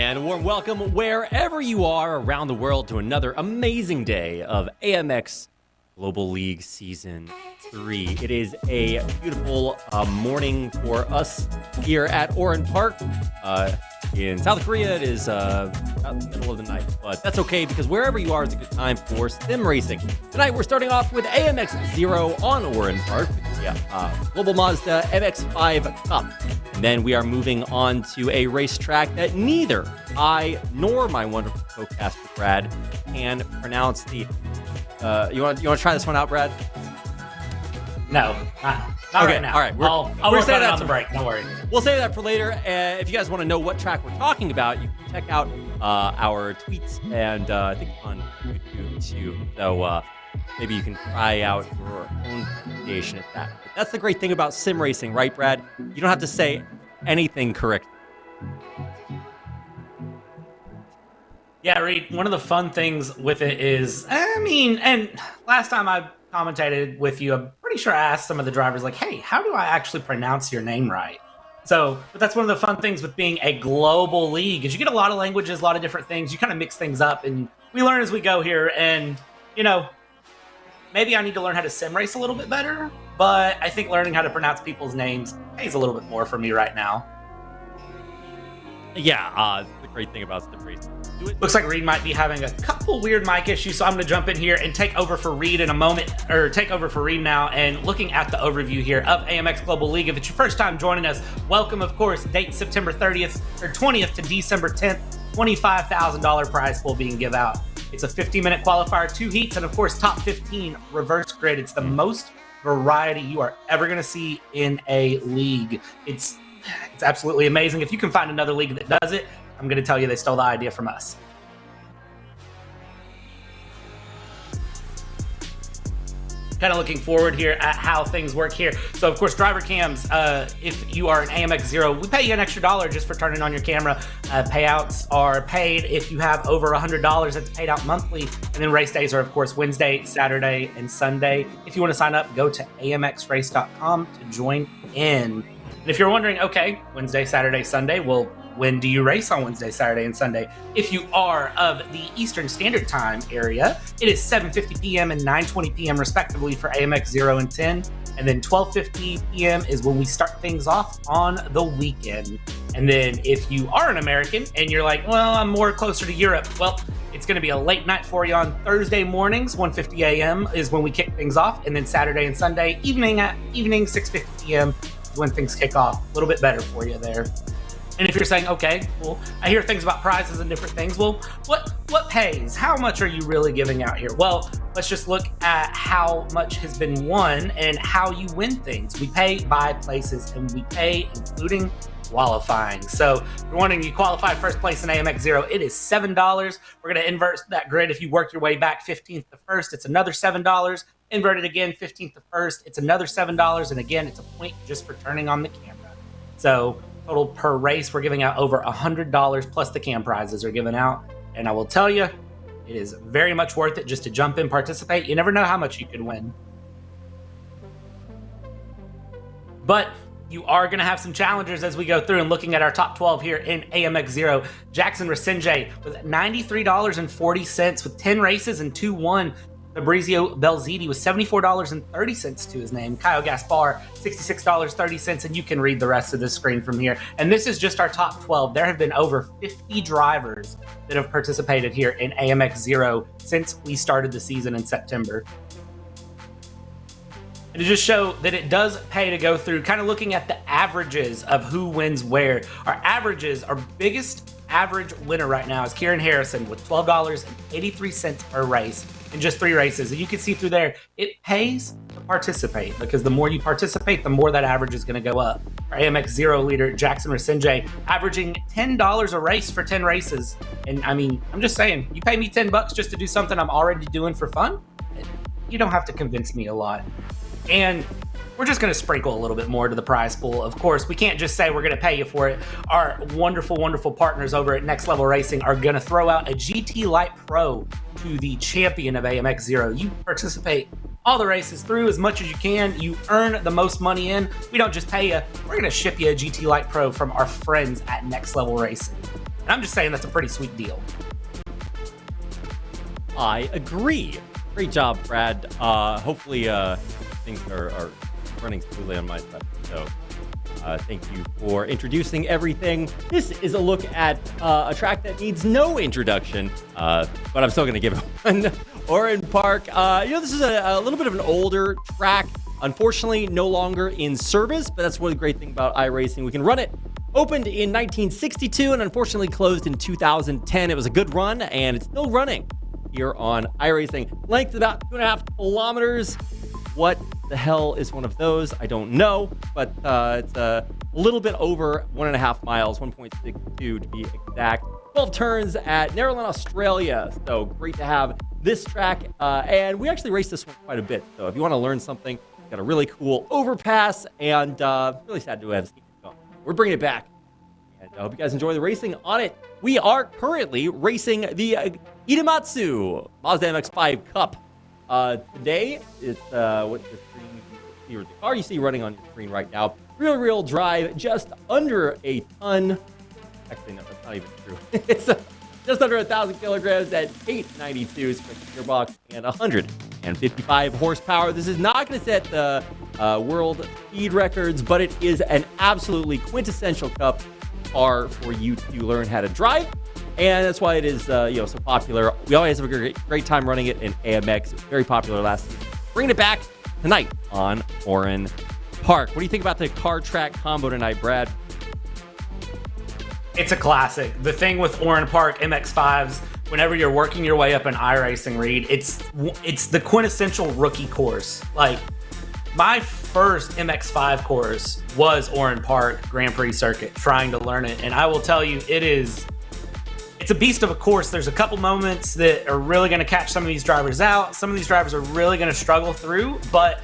And a warm welcome wherever you are around the world to another amazing day of AMX Global League Season 3. It is a beautiful morning for us here at Oran Park. In South Korea, it is about the middle of the night, but that's okay because wherever you are is a good time for sim racing. Tonight, we're starting off with AMX Zero on Oran Park. Global Mazda MX-5 Cup. And then we are moving on to a racetrack that neither I nor my wonderful co-caster Brad can pronounce the. You want to try this one out, Brad? No, not okay, right now. All right, I'll work on it on the break. Don't worry. We'll save that for later. If you guys want to know what track we're talking about, you can check out our tweets and I think on YouTube too. So maybe you can try out your own pronunciation at that. But that's the great thing about sim racing, right, Brad? You don't have to say anything correct. Yeah, Reed, one of the fun things with it is, and last time I commentated with you, I'm pretty sure I asked some of the drivers, like, hey, how do I actually pronounce your name right? But that's one of the fun things with being a global league, is you get a lot of languages, a lot of different things. You kind of mix things up, and we learn as we go here. And, maybe I need to learn how to sim race a little bit better, but I think learning how to pronounce people's names pays a little bit more for me right now. Yeah, the great thing about sim racing. Looks like Reed might be having a couple weird mic issues, so I'm going to jump in here and take over for Reed in a moment, or take over for Reed now. And looking at the overview here of AMX Global League, if it's your first time joining us, welcome, of course. Date September 30th or 20th to December 10th. $25,000 prize pool being given out. It's a 15-minute qualifier, 2 heats, and of course, top 15 reverse grid. It's the most variety you are ever going to see in a league. It's absolutely amazing. If you can find another league that does it, I'm going to tell you they stole the idea from us. Kind of looking forward here at how things work here. So, of course, driver cams, if you are an AMX Zero, we pay you an extra $1 just for turning on your camera. Payouts are paid if you have over $100. That's paid out monthly. And then race days are, of course, Wednesday, Saturday, and Sunday. If you want to sign up, go to amxrace.com to join in. And if you're wondering, okay, Wednesday, Saturday, Sunday, well, when do you race on Wednesday, Saturday, and Sunday? If you are of the Eastern Standard Time area, it is 7:50 p.m. and 9:20 p.m. respectively for AMX 0 and 10. And then 12:50 p.m. is when we start things off on the weekend. And then if you are an American and you're like, well, I'm more closer to Europe, well, it's going to be a late night for you on Thursday mornings. 1:50 a.m. is when we kick things off. And then Saturday and Sunday evening 6:50 p.m. is when things kick off. A little bit better for you there. And if you're saying, okay, well, I hear things about prizes and different things. Well, what pays? How much are you really giving out here? Well, let's just look at how much has been won and how you win things. We pay by places, and we pay including qualifying. So if you're wanting to qualify first place in AMX Zero, it is $7. We're going to invert that grid. If you work your way back 15th to 1st, it's another $7. Invert it again, 15th to 1st, it's another $7. And again, it's a point just for turning on the camera. So total per race, we're giving out over $100 plus the cam prizes are given out. And I will tell you, it is very much worth it just to jump in, participate. You never know how much you could win. But you are going to have some challengers as we go through, and looking at our top 12 here in AMX Zero. Jackson Resenje with $93.40 with 10 races and 2-1. Fabrizio Belziti with $74.30 to his name. Kyle Gaspar, $66.30, and you can read the rest of the screen from here. And this is just our top 12. There have been over 50 drivers that have participated here in AMX Zero since we started the season in September. And to just show that it does pay to go through, kind of looking at the averages of who wins where. Our averages, our biggest average winner right now is Kieran Harrison with $12.83 per race in just 3 races. And you can see through there, it pays to participate, because the more you participate, the more that average is going to go up. Our AMX Zero leader, Jackson Resenje, averaging $10 a race for 10 races. And I mean, I'm just saying, you pay me $10 just to do something I'm already doing for fun, you don't have to convince me a lot. And we're just going to sprinkle a little bit more to the prize pool. Of course, we can't just say we're going to pay you for it. Our wonderful, wonderful partners over at Next Level Racing are going to throw out a GT Light Pro to the champion of AMX Zero. You participate all the races through as much as you can. You earn the most money in. We don't just pay you. We're going to ship you a GT Light Pro from our friends at Next Level Racing. And I'm just saying that's a pretty sweet deal. I agree. Great job, Brad. Hopefully things are running smoothly on my side. So thank you for introducing everything. This is a look at a track that needs no introduction, but I'm still going to give it one. Oran Park. This is a little bit of an older track. Unfortunately, no longer in service, but that's one great thing about iRacing. We can run it. Opened in 1962 and unfortunately closed in 2010. It was a good run, and it's still running here on iRacing. Length about 2.5 kilometers. What the hell is one of those? I don't know, but it's a little bit over 1.5 miles, 1.62 to be exact. 12 turns at Narrowland, Australia. So great to have this track. And we actually raced this one quite a bit. So if you want to learn something, got a really cool overpass, and really sad to have seen it gone. We're bringing it back. And I hope you guys enjoy the racing on it. We are currently racing the Idematsu Mazda MX-5 Cup. Today, it's what the screen, the car you see running on your screen right now. Real drive, just under a ton. Actually, no, that's not even true. It's just under 1,000 kilograms at 892 gearbox and 155 horsepower. This is not going to set the world speed records, but it is an absolutely quintessential cup car for you to learn how to drive. And that's why it is so popular. We always have a great time running it in AMX. It was very popular last season. Bringing it back tonight on Oran Park. What do you think about the car track combo tonight, Brad? It's a classic. The thing with Oran Park MX-5s, whenever you're working your way up in iRacing, Reed, it's the quintessential rookie course. Like, my first MX-5 course was Oran Park Grand Prix circuit, trying to learn it. And I will tell you, it's a beast of a course. There's a couple moments that are really going to catch some of these drivers out. Some of these drivers are really going to struggle through, but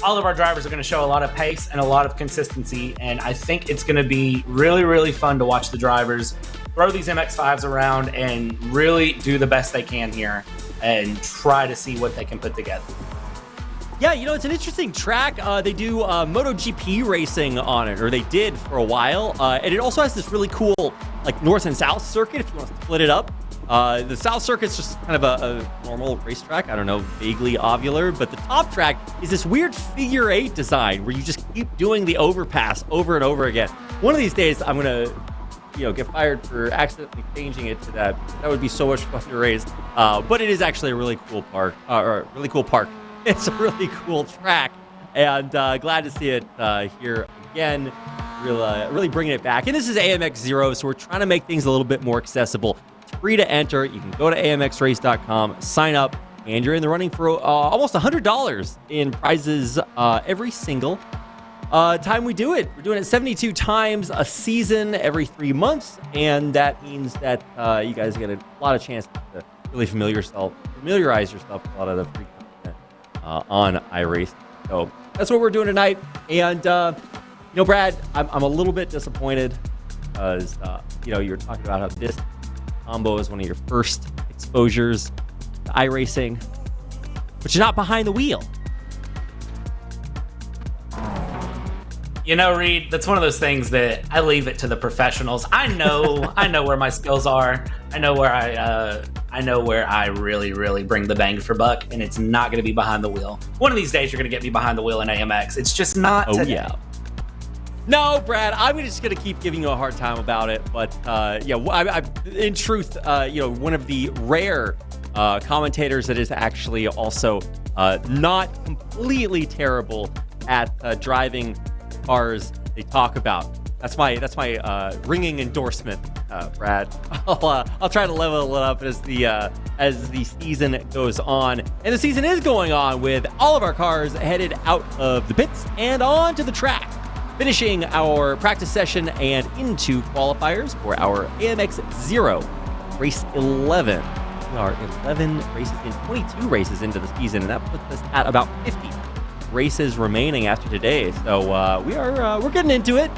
all of our drivers are going to show a lot of pace and a lot of consistency. And I think it's going to be really fun to watch the drivers throw these MX-5s around and really do the best they can here and try to see what they can put together. Yeah, it's an interesting track. They do MotoGP racing on it, or they did for a while. And it also has this really cool, like, north and south circuit, if you want to split it up. The south circuit's just kind of a normal racetrack. I don't know, vaguely ovular. But the top track is this weird figure 8 design where you just keep doing the overpass over and over again. One of these days, I'm going to get fired for accidentally changing it to that. That would be so much fun to race. But it is actually a really cool park, It's a really cool track, and glad to see it here again. Really bringing it back. And this is AMX Zero, so we're trying to make things a little bit more accessible. It's free to enter. You can go to amxrace.com, sign up, and you're in the running for almost $100 in prizes every single time we do it. We're doing it 72 times a season, every 3 months, and that means that you guys get a lot of chance to really familiarize yourself with a lot of the free content on iRacing. So that's what we're doing tonight. And Brad, I'm a little bit disappointed because you were talking about how this combo is one of your first exposures to iRacing, but you're not behind the wheel. Reed, that's one of those things that I leave it to the professionals. I know where my skills are. I know where I really bring the bang for buck, and it's not going to be behind the wheel. One of these days, you're going to get me behind the wheel in AMX. It's just not today. Yeah. No, Brad, I'm just going to keep giving you a hard time about it. But in truth, one of the rare commentators that is actually also not completely terrible at driving cars they talk about. That's my ringing endorsement, Brad. I'll try to level it up as the season goes on, and the season is going on with all of our cars headed out of the pits and onto the track, finishing our practice session and into qualifiers for our AMX Zero race 11. We are 11 races in, 22 races into the season, and that puts us at about 50 races remaining after today. So we're getting into it.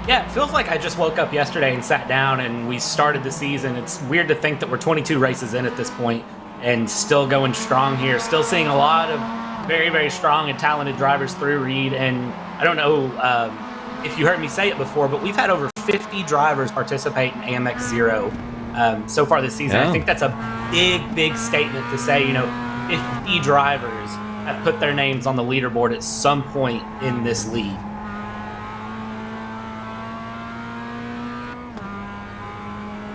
Yeah, it feels like I just woke up yesterday and sat down and we started the season. It's weird to think that we're 22 races in at this point and still going strong here. Still seeing a lot of very strong and talented drivers through, Reed. And I don't know if you heard me say it before, but we've had over 50 drivers participate in AMX Zero so far this season. Yeah. I think that's a big statement to say, 50 drivers have put their names on the leaderboard at some point in this league.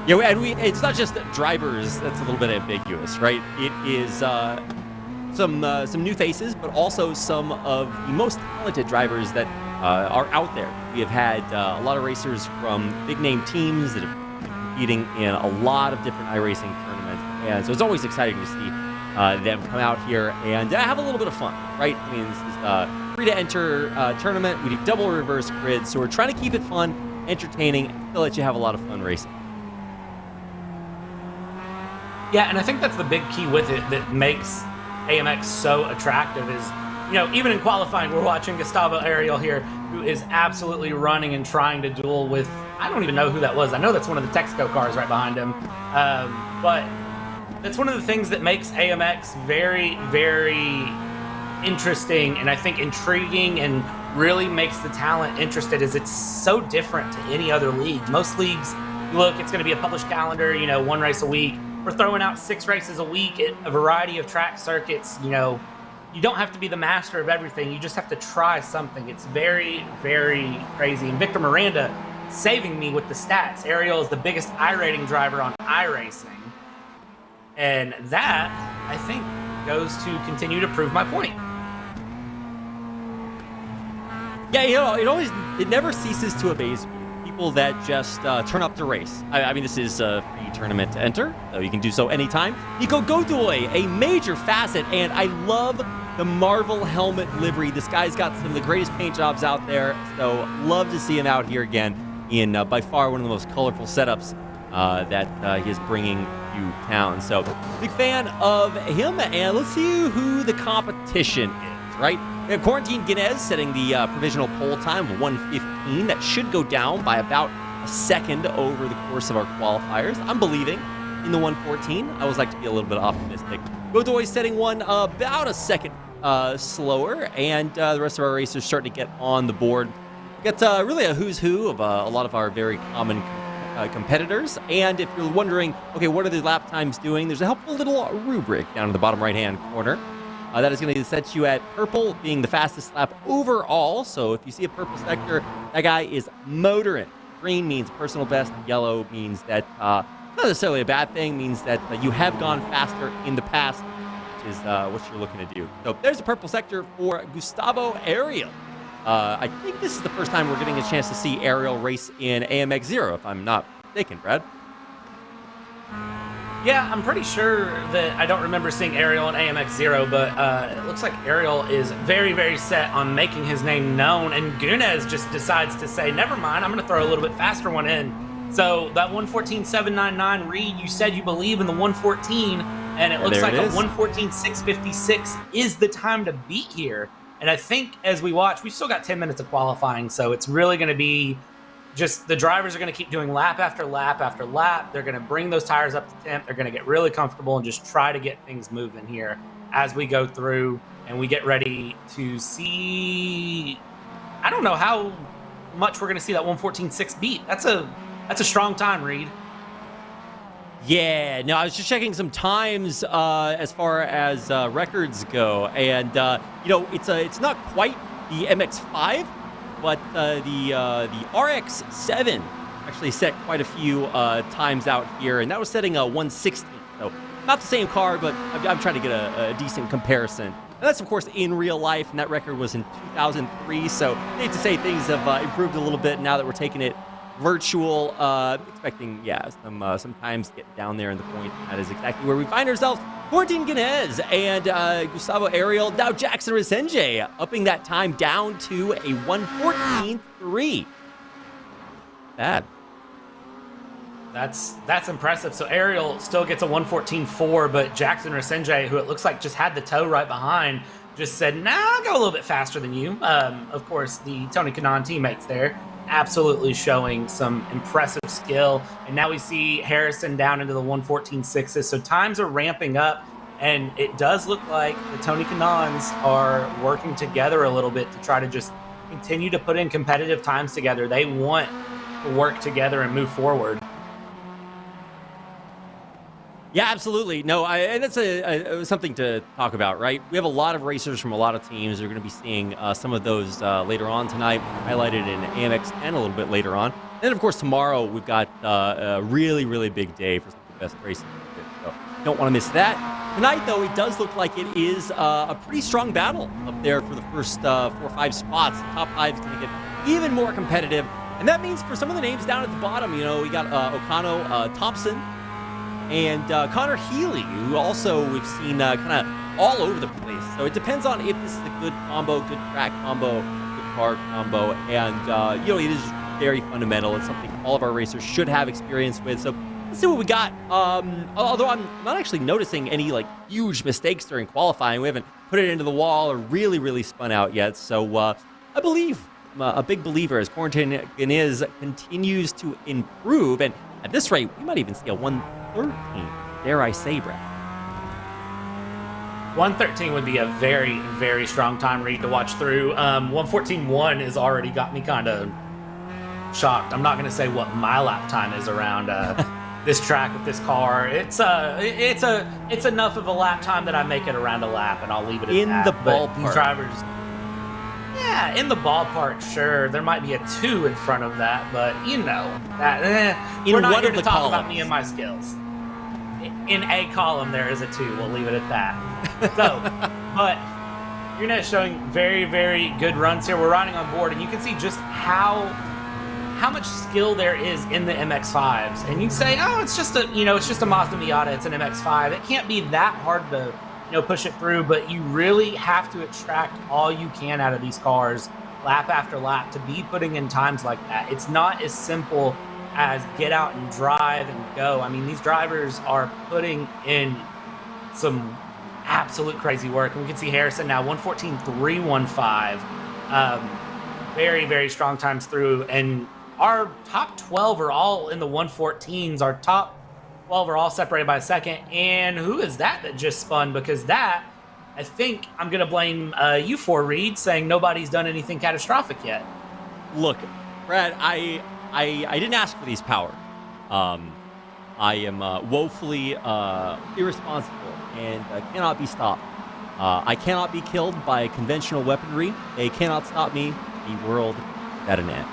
Yeah, and it's not just drivers that's a little bit ambiguous, right? It is some new faces, but also some of the most talented drivers that are out there. We have had a lot of racers from big name teams that have been competing in a lot of different iRacing tournaments, and so it's always exciting to see them come out here and have a little bit of fun, right? I mean, this is a free-to-enter tournament. We do double reverse grid, so we're trying to keep it fun, entertaining, and still let you have a lot of fun racing. Yeah, and I think that's the big key with it that makes AMX so attractive is, even in qualifying, we're watching Gustavo Ariel here, who is absolutely running and trying to duel with, I don't even know who that was. I know that's one of the Texaco cars right behind him. But that's one of the things that makes AMX very, very interesting and I think intriguing and really makes the talent interested is it's so different to any other league. Most leagues, look, it's going to be a published calendar, one race a week. We're throwing out 6 races a week at a variety of track circuits. You don't have to be the master of everything. You just have to try something. It's very, very crazy. And Victor Miranda saving me with the stats. Ariel is the biggest iRating driver on iRacing. And that, I think, goes to continue to prove my point. Yeah, it never ceases to amaze me. People that just turn up to race. I mean, this is a free tournament to enter, so you can do so anytime. Nico Godoy, a major facet, and I love the Marvel helmet livery. This guy's got some of the greatest paint jobs out there, so love to see him out here again in by far one of the most colorful setups that he is bringing to town. So big fan of him, and let's see who the competition is, right? We have Quarantine Guinness setting the provisional pole time of 1:15. That should go down by about a second over the course of our qualifiers. I'm believing in the 1:14. I always like to be a little bit optimistic. Godoy setting one about a second slower, and the rest of our racers starting to get on the board. We got really a who's who of a lot of our very common competitors. And if you're wondering, okay, what are the lap times doing? There's a helpful little rubric down in the bottom right-hand corner. That is going to set you at purple being the fastest lap overall. So if you see a purple sector, that guy is motoring. Green means personal best. Yellow means that not necessarily a bad thing, means that you have gone faster in the past, which is what you're looking to do. So there's the purple sector for Gustavo Ariel. I think this is the first time we're getting a chance to see Ariel race in AMX Zero, if I'm not mistaken, Brad. Yeah, I'm pretty sure that I don't remember seeing Ariel in AMX Zero, but it looks like Ariel is very, very set on making his name known, and Gunes just decides to say, never mind, I'm going to throw a little bit faster one in. So that 114.799, Reed, you said you believe in the 114, and it looks like a 114.656 is the time to beat here. And I think as we watch, we've still got 10 minutes of qualifying, so it's really going to be just the drivers are going to keep doing lap after lap after lap. They're going to bring those tires up to temp. They're going to get really comfortable and just try to get things moving here as we go through and we get ready to see. I don't know how much we're going to see that 114.6 beat. That's a strong time, Reed. Yeah, no, I was just checking some times as far as records go, and it's not quite the MX-5. But the RX-7 actually set quite a few times out here, and that was setting a 116. So not the same car, but I'm trying to get a decent comparison. And that's, of course, in real life, and that record was in 2003. So I hate to say things have improved a little bit now that we're taking it virtual. Expecting, sometimes get down there in the point. That is exactly where we find ourselves. Quarantine Guinness and Gustavo Ariel. Now Jackson Resenge upping that time down to a 1:14.3. Bad. That's impressive. So Ariel still gets a 1:14.4, but Jackson Resenge, who it looks like just had the tow right behind, just said, nah, I'll go a little bit faster than you. Of course, the Tony Kanaan teammates there absolutely showing some impressive skill. And now we see Harrison down into the 1:14.6s. So times are ramping up, and it does look like the Tony Kanaans are working together a little bit to try to just continue to put in competitive times together. They want to work together and move forward. Yeah, absolutely. No, and that's something to talk about, right? We have a lot of racers from a lot of teams. We're going to be seeing some of those later on tonight, highlighted in AMX 10 a little bit later on. And then, of course, tomorrow we've got a really, really big day for some of the best racing. So don't want to miss that. Tonight, though, it does look like it is a pretty strong battle up there for the first 4 or 5 spots. The top 5 is going to get even more competitive. And that means for some of the names down at the bottom, we got O'Connor Thompson, and Connor Healy, who also we've seen kind of all over the place. So it depends on if this is a good combo, good track combo, good car combo. And, it is very fundamental. It's something all of our racers should have experience with. So let's see what we got. Although I'm not actually noticing any huge mistakes during qualifying. We haven't put it into the wall or really spun out yet. So I believe, a big believer as Quarantine continues to improve. And at this rate, we might even see a 113, dare I say, Brad. 113 would be a very, very strong time read to watch through. 114.1 has already got me kind of shocked. I'm not going to say what my lap time is around this track with this car. It's enough of a lap time that I make it around a lap, and I'll leave it at in that. The ballpark. Drivers, yeah, in the ballpark, sure. There might be a 2 in front of that, but that. We're not here to talk about me and my skills. In a column, there is a 2. We'll leave it at that. So, but you're showing very, very good runs here. We're riding on board, and you can see just how much skill there is in the MX-5s. And you say, oh, it's just a Mazda Miata. It's an MX-5. It can't be that hard to push it through, but you really have to extract all you can out of these cars lap after lap to be putting in times like that. It's not as simple as get out and drive and go. I mean, these drivers are putting in some absolute crazy work. And we can see Harrison now 114.315. Very, very strong times through. And our top 12 are all in the 114s. Our top 12 are all separated by a second. And who is that just spun? Because that, I think I'm going to blame you for, Reed, saying nobody's done anything catastrophic yet. Look, Brad, I didn't ask for these powers. I am woefully irresponsible and cannot be stopped. I cannot be killed by conventional weaponry. They cannot stop me. The world at an end.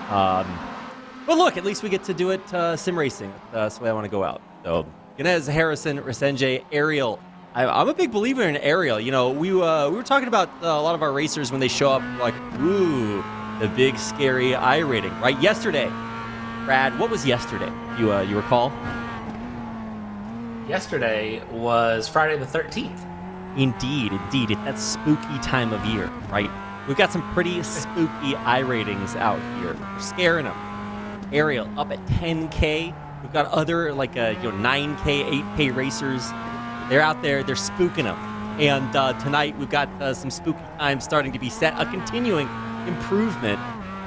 But look, at least we get to do it sim racing. That's the way I want to go out. So, Ganez, Harrison, Resenje, Ariel. I'm a big believer in Ariel. We were talking about a lot of our racers when they show up, ooh, the big scary I rating, right? Yesterday, Brad, what was yesterday? You recall? Yesterday was Friday the 13th. Indeed. It's that spooky time of year, right? We've got some pretty spooky I ratings out here. We're scaring them. Ariel up at 10K. We've got other 9K, 8K racers. They're out there. They're spooking them. And tonight we've got some spooky times starting to be set. A continuing improvement.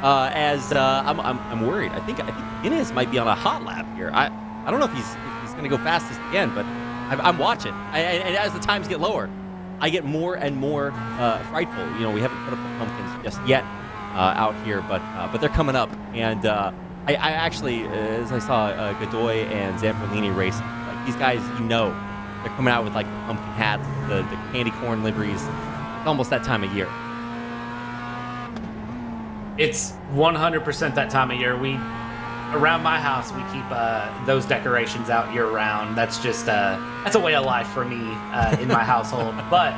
As I'm worried. I think Inez might be on a hot lap here. I don't know if he's going to go fastest again, but I'm watching. And as the times get lower, I get more and more frightful. We haven't put up the pumpkins just yet out here, but they're coming up. And I actually, as I saw Godoy and Zamperlini racing, these guys, they're coming out with the pumpkin hats, the candy corn liveries. It's almost that time of year. It's 100% that time of year. Around my house, we keep those decorations out year round. That's just that's a way of life for me in my household. But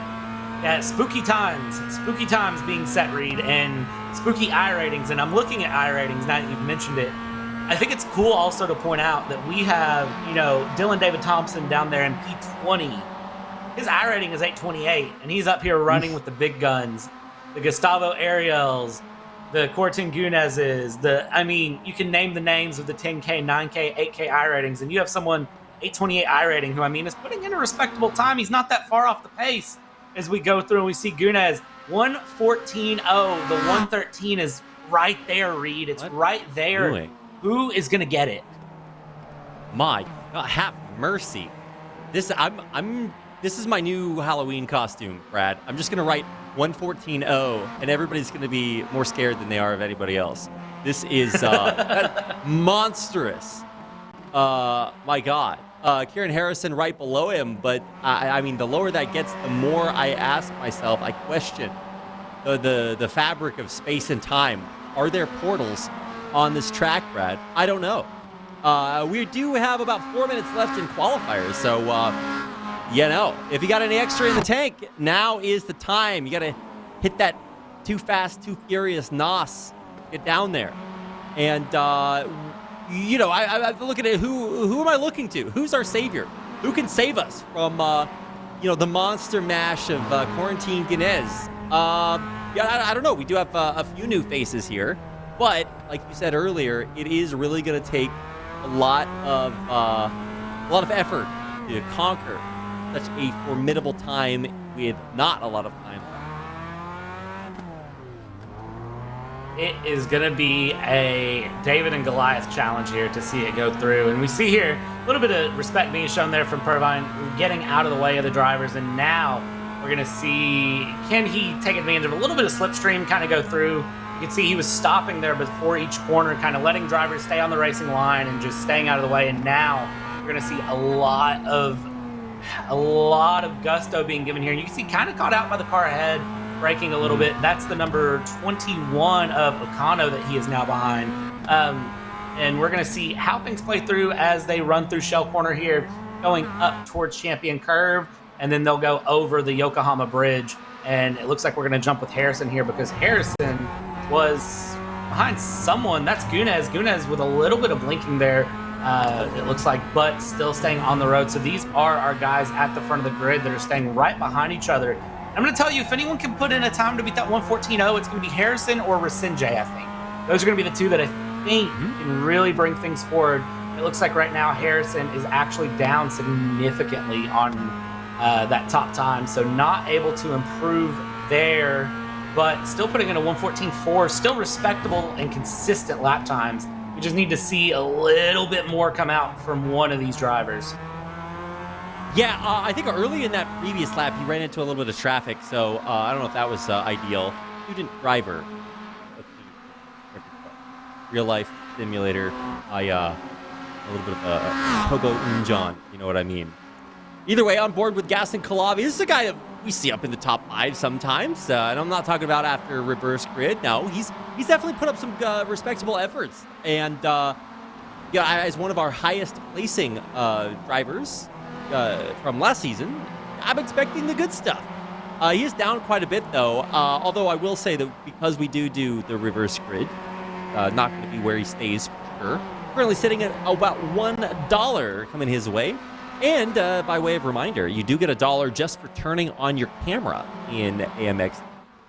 yeah, spooky times being set, Reed, and spooky I ratings. And I'm looking at I ratings now that you've mentioned it. I think it's cool also to point out that we have Dylan David Thompson down there in P20. His I rating is 828, and he's up here running with the big guns, the Gustavo Ariels, the Cortin Gunez's, you can name the names of the 10K, 9K, 8K I ratings, and you have someone 828 I rating who is putting in a respectable time. He's not that far off the pace as we go through and we see Gunez 114.0. The 113 is right there, Reed. It's right there. Who is going to get it? My God, have mercy. I'm This is my new Halloween costume, Brad. I'm just gonna write 114.0, and everybody's gonna be more scared than they are of anybody else. This is monstrous. My God. Kieran Harrison right below him, but I mean, the lower that gets, the more I ask myself, I question the fabric of space and time. Are there portals on this track, Brad? I don't know. We do have about 4 minutes left in qualifiers, so if you got any extra in the tank, now is the time. You got to hit that too fast, too furious NOS. Get down there. And, I'm looking at who am I looking to? Who's our savior? Who can save us from, the monster mash of Quarantine Guinness? I don't know. We do have a few new faces here. But, like you said earlier, it is really going to take a lot of effort to conquer such a formidable time with not a lot of time left. It is going to be a David and Goliath challenge here to see it go through. And we see here a little bit of respect being shown there from Purvine, getting out of the way of the drivers. And now we're going to see, can he take advantage of a little bit of slipstream, kind of go through. You can see he was stopping there before each corner, kind of letting drivers stay on the racing line and just staying out of the way. And now we're going to see a lot of gusto being given here. And you can see kind of caught out by the car ahead, braking a little bit. That's the number 21 of Ocano that he is now behind. And we're going to see how things play through as they run through Shell Corner here, going up towards Champion Curve, and then they'll go over the Yokohama Bridge. And it looks like we're going to jump with Harrison here because Harrison was behind someone. That's Gunez. Gunez with a little bit of blinking there, it looks like, but still staying on the road. So these are our guys at the front of the grid that are staying right behind each other. I'm going to tell you, if anyone can put in a time to beat that 114.0, it's going to be Harrison or Rasinjay, I think. Those are going to be the two that I think can really bring things forward. It looks like right now Harrison is actually down significantly on that top time, so not able to improve there, but still putting in a 114.4, still respectable and consistent lap times. We just need to see a little bit more come out from one of these drivers. Yeah, I think early in that previous lap, he ran into a little bit of traffic, so I don't know if that was ideal. Student driver. Real life simulator. A little bit of a Togo Unjon, you know what I mean. Either way, on board with Gaston Kalavi. This is a guy that we see up in the top 5 sometimes, and I'm not talking about after reverse grid. No, he's definitely put up some respectable efforts, and as one of our highest placing drivers from last season, I'm expecting the good stuff. He is down quite a bit though, although I will say that because we do the reverse grid, not going to be where he stays for sure. Currently sitting at about $1 coming his way. And by way of reminder, you do get $1 just for turning on your camera in AMX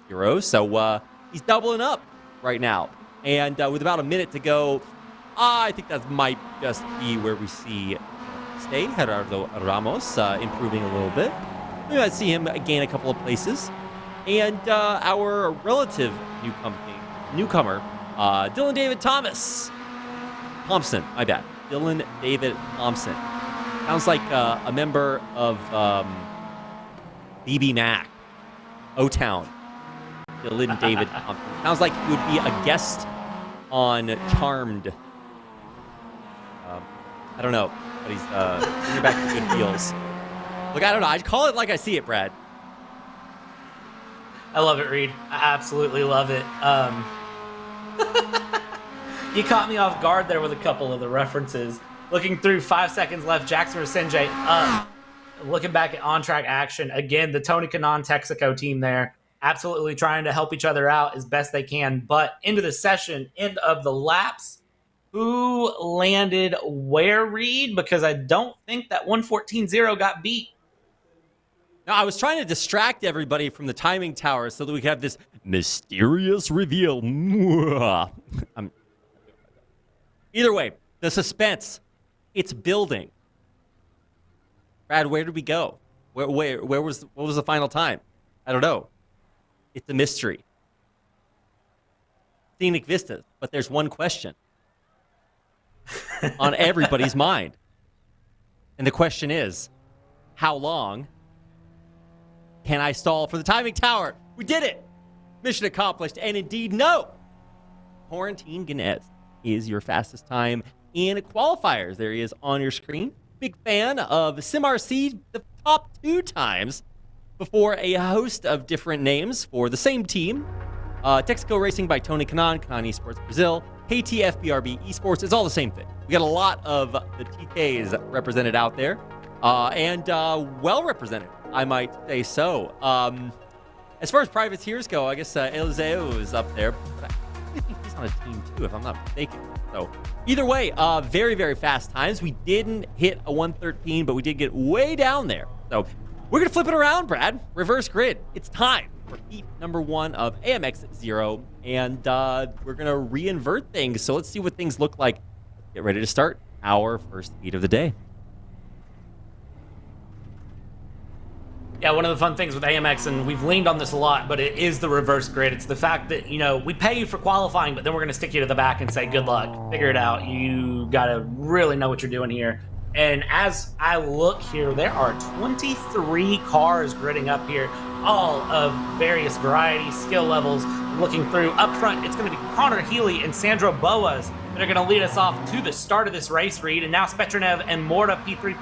Zero. So he's doubling up right now. And with about a minute to go, I think that might just be where we see stay Gerardo Ramos improving a little bit. We might see him gain a couple of places. And our relative newcomer, Dylan David Thompson, my bad. Dylan David Thompson. Sounds like a member of BB Mac, O-Town. Dylan David Thompson. Sounds like he would be a guest on Charmed. I don't know, but he's bringing back the good feels. Look, I don't know. I call it like I see it, Brad. I love it, Reed. I absolutely love it. You caught me off guard there with a couple of the references. Looking through, 5 seconds left. Jackson Rasinjay up. Looking back at on-track action. Again, the Tony Kanaan Texaco team there. Absolutely trying to help each other out as best they can. But into the session, end of the laps. Who landed where, Reed? Because I don't think that 114.0 got beat. No, I was trying to distract everybody from the timing tower so that we could have this mysterious reveal. Either way, the suspense. It's building. Brad, where did we go? What was the final time? I don't know. It's a mystery. Scenic vistas, but there's one question on everybody's mind. And the question is, how long Can I stall for the timing tower? We did it. Mission accomplished. And indeed, no. Quarantine Ganez is your fastest time in qualifiers. There he is on your screen. Big fan of SimRC, the top 2 times before a host of different names for the same team. Texaco Racing by Tony Kanan, Kanan Esports Brazil, KTFBRB Esports. It's all the same thing. We got a lot of the TKs represented out there, and well represented, I might say so. As far as privateers go, I guess Eliseo is up there. But I think he's on a team too, if I'm not mistaken. So either way, very, very fast times. We didn't hit a 113, but we did get way down there. So we're going to flip it around, Brad. Reverse grid. It's time for heat number 1 of AMX Zero, and we're going to re-invert things. So let's see what things look like. Get ready to start our first heat of the day. Yeah, one of the fun things with AMX, and we've leaned on this a lot, but it is the reverse grid. It's the fact that, you know, we pay you for qualifying, but then we're going to stick you to the back and say, good luck, figure it out. You got to really know what you're doing here. And as I look here, there are 23 cars gridding up here, all of various varieties, skill levels. Looking through up front, it's going to be Connor Healy and Sandro Boas that are going to lead us off to the start of this race, Reed. And now Spetronev and Morta P3,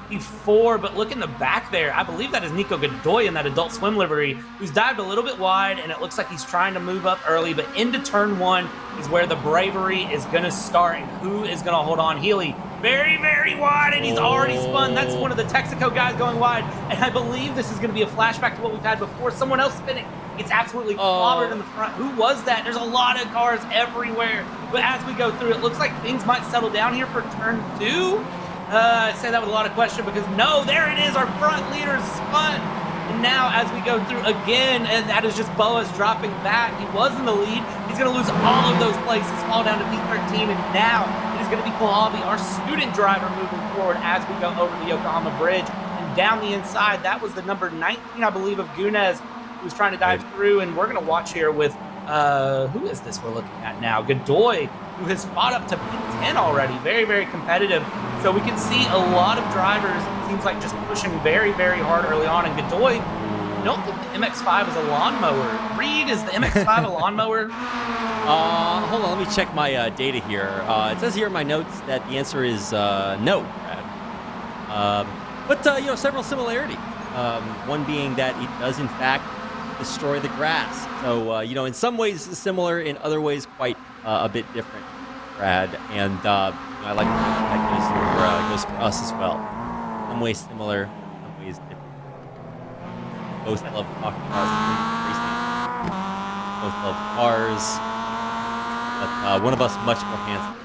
P4, but look in the back there. I believe that is Nico Godoy in that Adult Swim livery, who's dived a little bit wide, and it looks like he's trying to move up early, but into turn 1 is where the bravery is going to start, and who is going to hold on? Healy, very, very wide, and he's already spun. That's one of the Texaco guys going wide, and I believe this is going to be a flashback to what we've had before. Someone else spinning. It's absolutely clobbered in the front. Who was that? There's a lot of cars everywhere, but as we go through, it looks like things might settle down here for turn 2. I say that with a lot of question because no, there it is, our front leader is spun. And now as we go through again, and that is just Boas dropping back. He was in the lead. He's going to lose all of those places, fall down to P13, and now it is going to be Pahlavi, our student driver, moving forward as we go over the Yokohama Bridge. And down the inside, that was the number 19, I believe, of Gunez, who was trying to dive through. And we're going to watch here with, who is this we're looking at now? Godoy, who has fought up to P10 already. Very, very competitive. So we can see a lot of drivers, it seems like, just pushing very, very hard early on. And Godoy, I don't think the MX-5 is a lawnmower. Reed, is the MX-5 a lawnmower? Hold on, let me check my data here. It says here in my notes that the answer is no, Brad. But, you know, several similarities. One being that it does, in fact, destroy the grass. So, you know, in some ways similar, in other ways quite a bit different, Brad. And I like that goes for us as well. Some ways similar, some ways different. Both love talking about racing. Both love cars. But one of us much more handsome.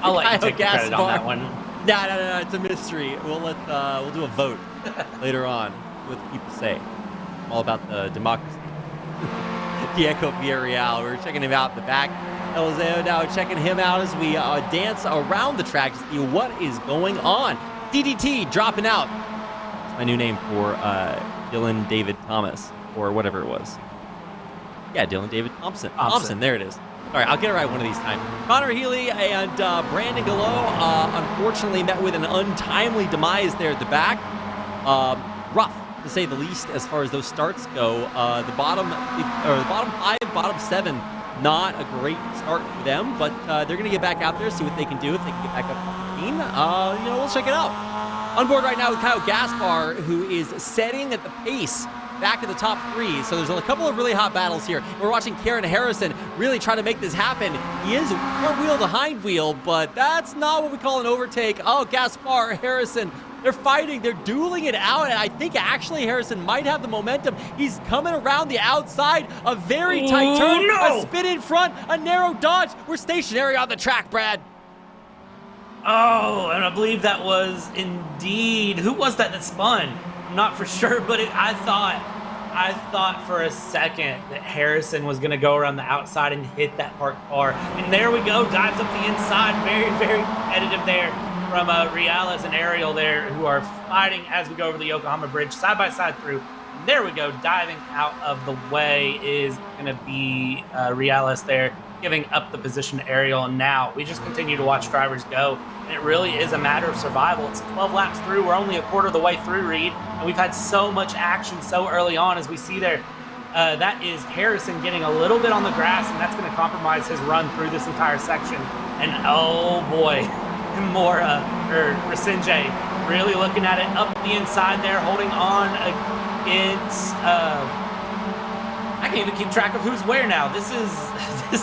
I'll let you take the credit on that one. No, it's a mystery. We'll do a vote later on. See what people say. I'm all about the democracy. Diego Villarreal, we're checking him out in the back. Eliseo now checking him out as we dance around the track to see what is going on. DDT dropping out. That's my new name for Dylan David Thomas, or whatever it was. Yeah, Dylan David Thompson, there it is. All right, I'll get it right one of these times. Connor Healy and Brandon Gallo unfortunately met with an untimely demise there at the back. Rough, to say the least, as far as those starts go. The bottom 5, bottom 7, not a great start for them, but they're going to get back out there, see what they can do. If they can get back up to 15, you know, we'll check it out. On board right now with Kyle Gaspar, who is setting at the pace back in the top 3. So there's a couple of really hot battles here. We're watching Karen Harrison really try to make this happen. He is front wheel to hind wheel, but that's not what we call an overtake. Oh, Gaspar, Harrison, they're fighting. They're dueling it out, and I think actually Harrison might have the momentum. He's coming around the outside. A very tight turn, a spin in front, a narrow dodge. We're stationary on the track, Brad. Oh, and I believe that was indeed, who was that spun? I'm not for sure, but I thought for a second that Harrison was going to go around the outside and hit that parked car. And there we go, dives up the inside. Very, very competitive there from Reales and Ariel there, who are fighting as we go over the Yokohama Bridge, side by side through. And there we go, diving out of the way is going to be Reales there. giving up the position to Ariel. And now we just continue to watch drivers go. And it really is a matter of survival. It's 12 laps through. We're only a quarter of the way through, Reed. And we've had so much action so early on, as we see there. That is Harrison getting a little bit on the grass, and that's going to compromise his run through this entire section. And oh boy, Rasinje really looking at it up the inside there, holding on against. I can't even keep track of who's where now. This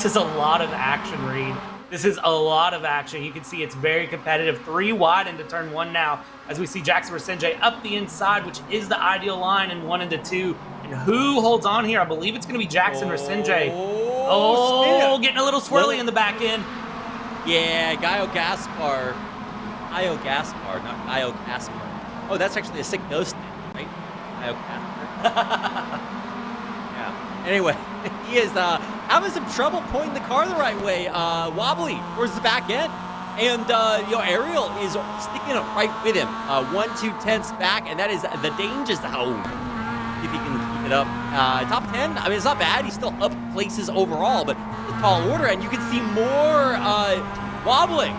is a lot of action, Reed. This is a lot of action. You can see it's very competitive. 3 wide into turn 1 now, as we see Jackson Rasinje up the inside, which is the ideal line, in 1 into 2. And who holds on here? I believe it's going to be Jackson Rasinje. Oh, getting a little swirly in the back end. Yeah, Gaio Gaspar, not Gaio Gaspar. Oh, that's actually a sick ghost name, right? Gaio Gaspar. Yeah. Anyway, he is having some trouble pointing the car the right way. Wobbly towards the back end. And, Ariel is sticking it right with him. 1-2 tenths back, and that is the danger zone. See if he can keep it up. Top 10, I mean, it's not bad. He's still up places overall, but it's a tall order, and you can see more wobbling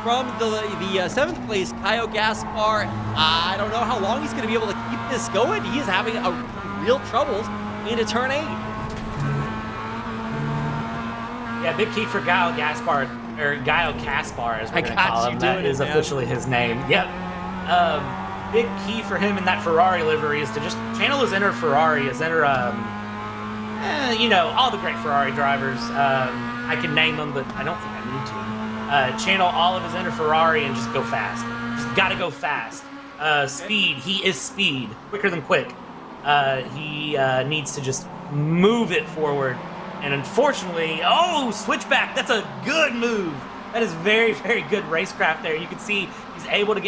from the 7th place, Kaio Gaspar. I don't know how long he's going to be able to keep this going. He is having real troubles into turn 8. Yeah, big key for Gaio Gaspar, or Gaio Caspar, as we're going to call him. That is officially his name. Yep. Big key for him in that Ferrari livery is to just channel his inner Ferrari, his inner, all the great Ferrari drivers. I can name them, but I don't think I need to. Channel all of his inner Ferrari and just go fast. Just got to go fast. Speed. He is speed. Quicker than quick. He needs to just move it forward. And unfortunately, switchback. That's a good move. That is very, very good racecraft there. You can see he's able to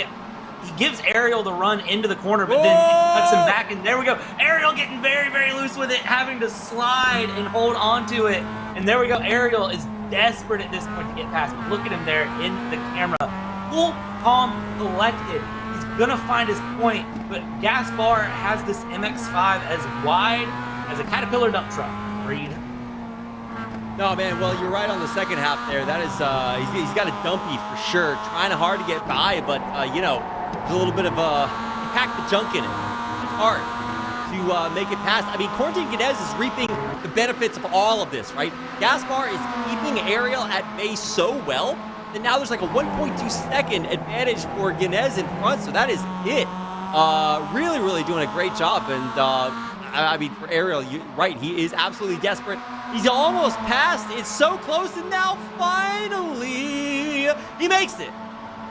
he gives Ariel the run into the corner, but then cuts him back, and there we go. Ariel getting very, very loose with it, having to slide and hold on to it. And there we go. Ariel is desperate at this point to get past. Look at him there in the camera. Cool, calm, collected. He's going to find his point, but Gaspar has this MX-5 as wide as a Caterpillar dump truck. Reed. No, man, well, you're right on the second half there. That is, he's got a dumpy for sure. Trying hard to get by, but, there's a little bit of pack the junk in it. It's hard to make it past. I mean, Quarantine Ganez is reaping the benefits of all of this, right? Gaspar is keeping Ariel at bay so well that now there's like a 1.2 second advantage for Ganez in front, so that is it. Really, really doing a great job, and I mean, for Ariel, you're right, he is absolutely desperate. He's almost passed. It's so close, and now finally he makes it.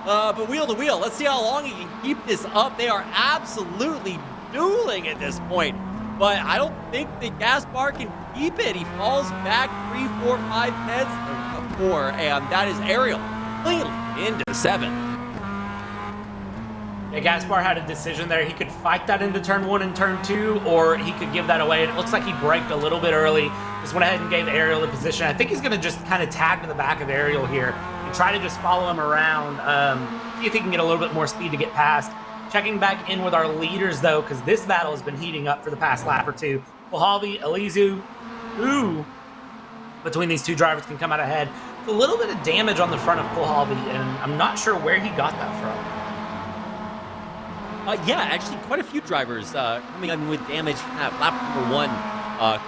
But wheel to wheel, let's see how long he can keep this up. They are absolutely dueling at this point. But I don't think that Gaspar can keep it. He falls back 3, 4, 5 tenths, 4, and that is Ariel cleanly into 7. Yeah, Gaspar had a decision there. He could fight that into turn 1 and turn 2, or he could give that away. And it looks like he braked a little bit early. Just went ahead and gave Ariel the position. I think he's going to just kind of tag to the back of Ariel here and try to just follow him around. See if he can get a little bit more speed to get past. Checking back in with our leaders, though, because this battle has been heating up for the past lap or two. Pujalvi, Elizu, between these two drivers can come out ahead. It's a little bit of damage on the front of Pujalvi, and I'm not sure where he got that from. Yeah, actually, quite a few drivers coming in with damage from that lap number 1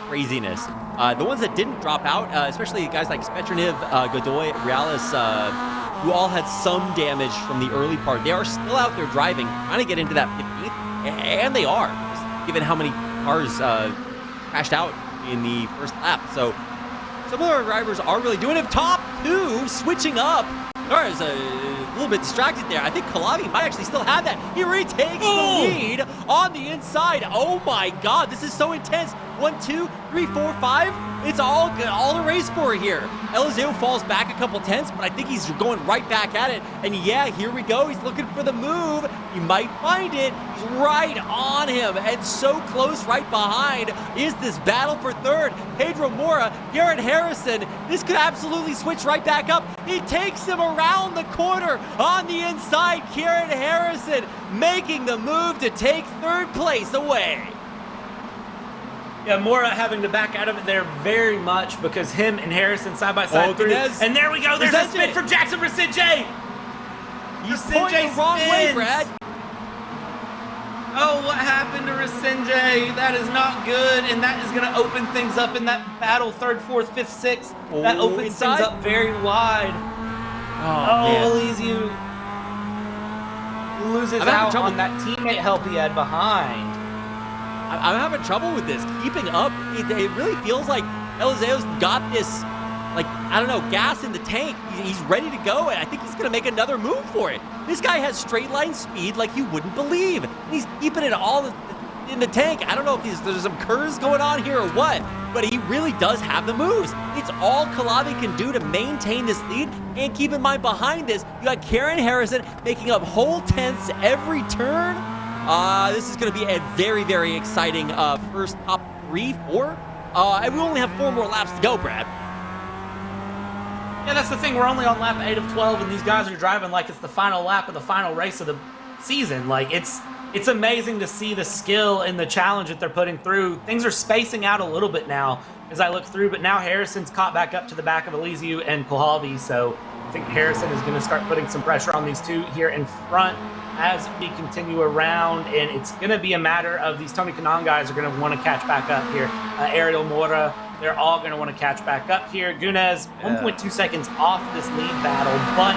craziness. The ones that didn't drop out, especially guys like Spetraniv, Godoy, Realis, who all had some damage from the early part. They are still out there driving, trying to get into that 15th, and they are, given how many cars crashed out in the first lap. So some of our drivers are really doing it. Top 2 switching up. Is a little bit distracted there. I think Kalavi might actually still have that. He retakes the lead on the inside. Oh my God, this is so intense. 1, 2, 3, 4, 5. It's all good, all to race for here. Elizeu falls back a couple tenths, but I think he's going right back at it. And yeah, here we go. He's looking for the move. He might find it. He's right on him, and so close right behind is this battle for third. Pedro Mora, Garrett Harrison. This could absolutely switch right back up. He takes him around the corner on the inside. Garrett Harrison making the move to take third place away. Yeah, Mora having to back out of it there very much because him and Harrison side by side through. And there we go. There's a spin from Jackson for Sinjay. He's pointing the wrong way, Brad. Oh, what happened to Rasenjay? That is not good, and that is going to open things up in that battle, 3rd, 4th, 5th, 6th. That opens things up very wide. Oh, Elysium loses out on that teammate help he had behind. I'm having trouble with this. Keeping up, it really feels like Eliseo's got this, like, I don't know, gas in the tank. He's ready to go, and I think he's going to make another move for it. This guy has straight line speed like you wouldn't believe. He's keeping it all in the tank. I don't know if there's some curves going on here or what, but he really does have the moves. It's all Kalavi can do to maintain this lead, and keep in mind behind this, you got Karen Harrison making up whole tenths every turn. This is going to be a very, very exciting first top 3, 4. And we only have 4 more laps to go, Brad. Yeah, that's the thing. We're only on lap 8 of 12, and these guys are driving like it's the final lap of the final race of the season. Like, it's amazing to see the skill and the challenge that they're putting through. Things are spacing out a little bit now as I look through, but now Harrison's caught back up to the back of Elysiu and Kohalvi, so I think Harrison is going to start putting some pressure on these two here in front as we continue around, and it's going to be a matter of these Tony Kanaan guys are going to want to catch back up here. Ariel Mora, they're all going to want to catch back up here. Gunez, 1.2 seconds off this lead battle, but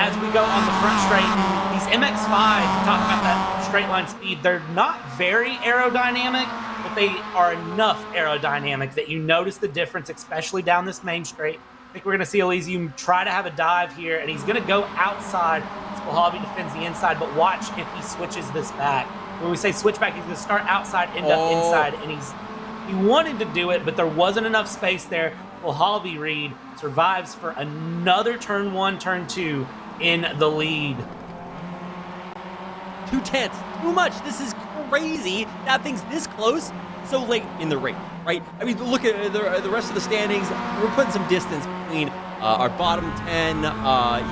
as we go on the front straight, these MX-5, talk about that straight line speed, they're not very aerodynamic, but they are enough aerodynamic that you notice the difference, especially down this main straight. I think we're going to see Elysium try to have a dive here, and he's going to go outside. Kohalvi defends the inside, but watch if he switches this back. When we say switch back, he's going to start outside, end up inside, and he wanted to do it, but there wasn't enough space there. Kohalvi Reed survives for another turn 1, turn 2 in the lead. 2 tenths, too much. This is crazy. That thing's this close so late in the race, right? I mean, look at the rest of the standings. We're putting some distance between our bottom 10,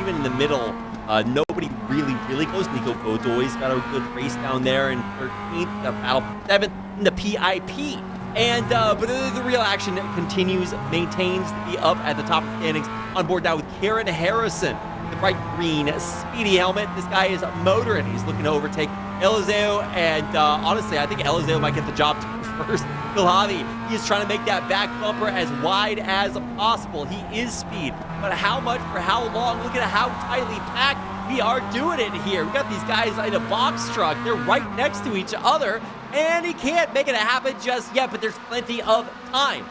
even in the middle. Nobody really close. Nico Godoy's got a good race down there in 13th, battle 7th in the PIP. And but the real action continues, maintains to be up at the top of the standings. On board now with Karen Harrison, the bright green speedy helmet. This guy is motoring. He's looking to overtake Eliseo, and honestly, I think Eliseo might get the job first. Kohalvi, he is trying to make that back bumper as wide as possible. He is speed, but how much for how long? Look at how tightly packed we are doing it here. We got these guys in a box truck. They're right next to each other, and he can't make it happen just yet, but there's plenty of time.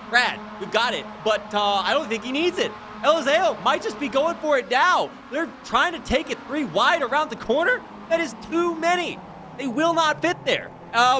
Brad, we've got it, but I don't think he needs it. Eliseo might just be going for it now. They're trying to take it 3 wide around the corner. That is too many. They will not fit there. No!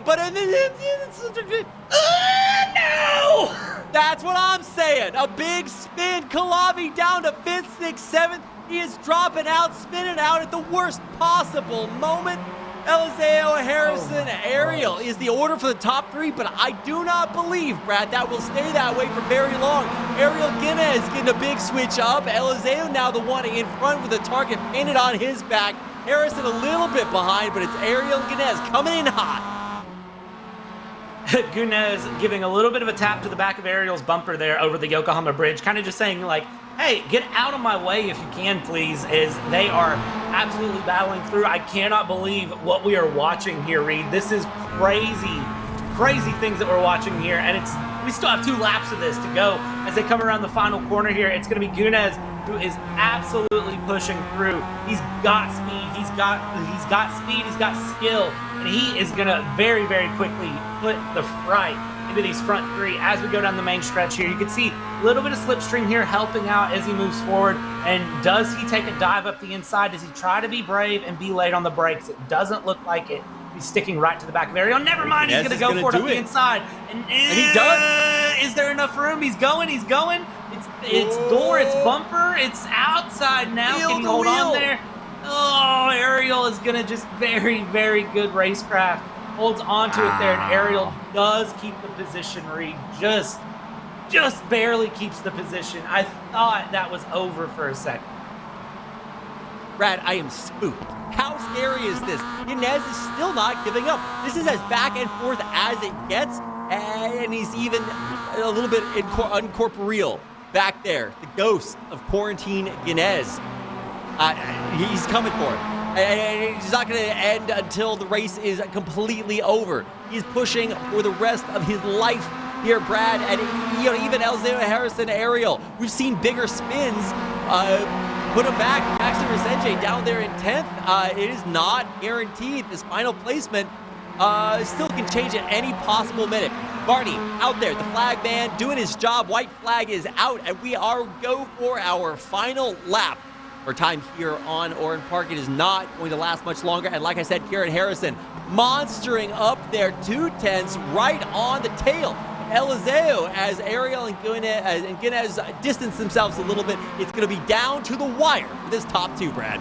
That's what I'm saying. A big spin. Kohalvi down to 5th, 6th, 7th. He is dropping out, spinning out at the worst possible moment. Eliseo, Harrison, Ariel is the order for the top 3, but I do not believe, Brad, that will stay that way for very long. Ariel Guinness getting a big switch up. Eliseo now the one in front with the target painted on his back. Harrison a little bit behind, but it's Ariel Guinness coming in hot. Gunez giving a little bit of a tap to the back of Ariel's bumper there over the Yokohama Bridge, kind of just saying like, hey, get out of my way if you can, please, as they are absolutely battling through. I cannot believe what we are watching here, Reed. This is crazy things that we're watching here, and we still have 2 laps of this to go as they come around the final corner here. It's going to be Gunez who is absolutely pushing through. He's got speed, he's got speed, he's got skill, and he is going to very quickly put the fright into these front 3 as we go down the main stretch here. You can see a little bit of slipstream here helping out as he moves forward. And does he take a dive up the inside? Does he try to be brave and be late on the brakes? It doesn't look like it. He's sticking right to the back of Ariel. Never mind, he's going to go for it up the inside. And he does. Is there enough room? He's going. It's door, it's bumper, it's outside now. Can he hold on there? Oh, Ariel is going to just very good racecraft. Holds onto it there, and Ariel does keep the position, Reed. Just barely keeps the position. I thought that was over for a second. Brad, I am spooked. How scary is this? Inez is still not giving up. This is as back and forth as it gets. And he's even a little bit uncorporeal back there. The ghost of Quarantine Guinness. He's coming for it. And he's not going to end until the race is completely over. He's pushing for the rest of his life here, Brad. And even Elzeo Harrison, Ariel, we've seen bigger spins. Put him back. Maxi Resenje down there in 10th. It is not guaranteed. This final placement still can change at any possible minute. Barney out there, the flag man doing his job. White flag is out, and we are go for our final lap. Our time here on Oran Park, it is not going to last much longer. And like I said, Garrett Harrison monstering up there, 2/10 right on the tail. Eliseo, as Ariel and Guinness distance themselves a little bit, it's going to be down to the wire for this top two, Brad.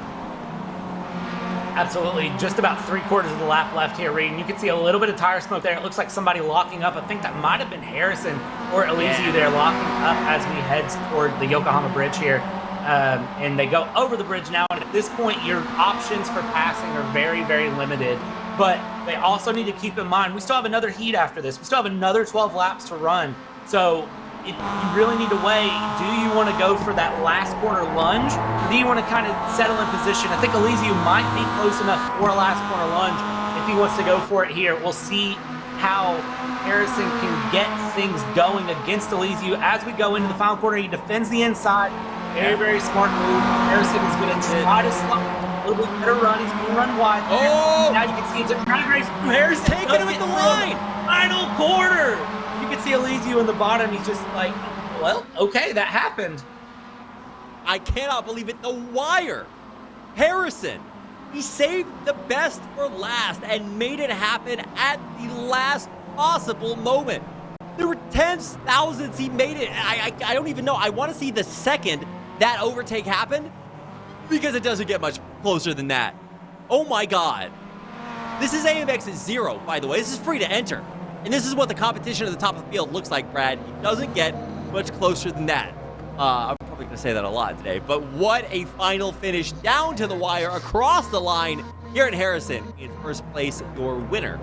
Absolutely. Just about 3/4 of the lap left here, Reed. And you can see a little bit of tire smoke there. It looks like somebody locking up. I think that might have been Harrison or Eliseo there locking up as we head toward the Yokohama Bridge here. And they go over the bridge now. And at this point, your options for passing are very, very limited. But they also need to keep in mind, we still have another heat after this. We still have another 12 laps to run. So you really need to weigh, do you want to go for that last corner lunge? Or do you want to kind of settle in position? I think Eliseo might be close enough for a last corner lunge if he wants to go for it here. We'll see how Harrison can get things going against Eliseo as we go into the final quarter. He defends the inside. Very, very smart move. Harrison is going to try to slow a little bit better run. He's going to run wide. Oh! Now you can see it's a drag race. Harrison taking him at the line. Final quarter. You can see Eliseo in the bottom. He's just like, well, okay, that happened. I cannot believe it. The wire. Harrison, he saved the best for last and made it happen at the last possible moment. There were tens, thousands. He made it. I don't even know. I want to see the second that overtake happened because it doesn't get much closer than that. Oh my God. This is AMX Zero, by the way. This is free to enter. And this is what the competition at the top of the field looks like, Brad. It doesn't get much closer than that. I'm probably going to say that a lot today. But what a final finish down to the wire across the line. Garrett Harrison in first place, your winner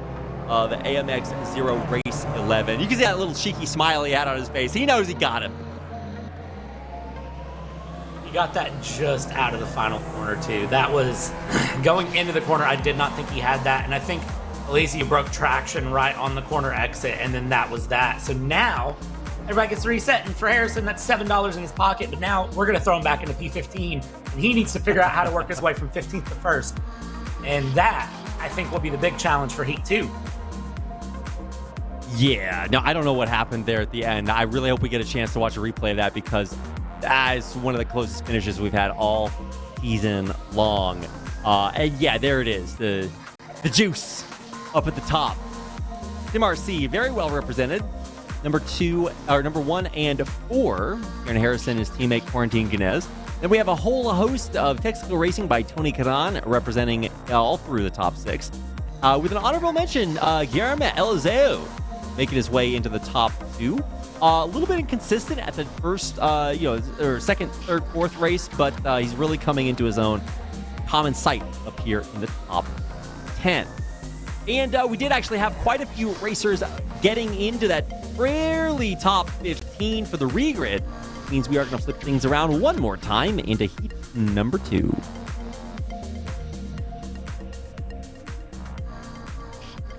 of AMX Zero Race 11. You can see that little cheeky smile he had on his face. He knows he got him. He got that just out of the final corner, too. That was going into the corner. I did not think he had that. And I think Eliseo broke traction right on the corner exit, and then that was that. So now everybody gets reset. And for Harrison, that's $7 in his pocket. But now we're going to throw him back into P15. And he needs to figure out how to work his way from 15th to 1st. And that, I think, will be the big challenge for Heat 2. Yeah, no, I don't know what happened there at the end. I really hope we get a chance to watch a replay of that because that is one of the closest finishes we've had all season long. And yeah, there it is. The juice up at the top. SimRC, very well represented. Number 1 and 4. Aaron Harrison, his teammate Quarantine Guinness. Then we have a whole host of technical racing by Tony Caron representing all through the top 6. With an honorable mention, Guillermo Eliseo making his way into the top 2. A little bit inconsistent at the first, or second, third, fourth race, but he's really coming into his own. Common sight up here in the top 10. And we did actually have quite a few racers getting into that fairly top 15 for the regrid. Means we are going to flip things around one more time into heat number 2.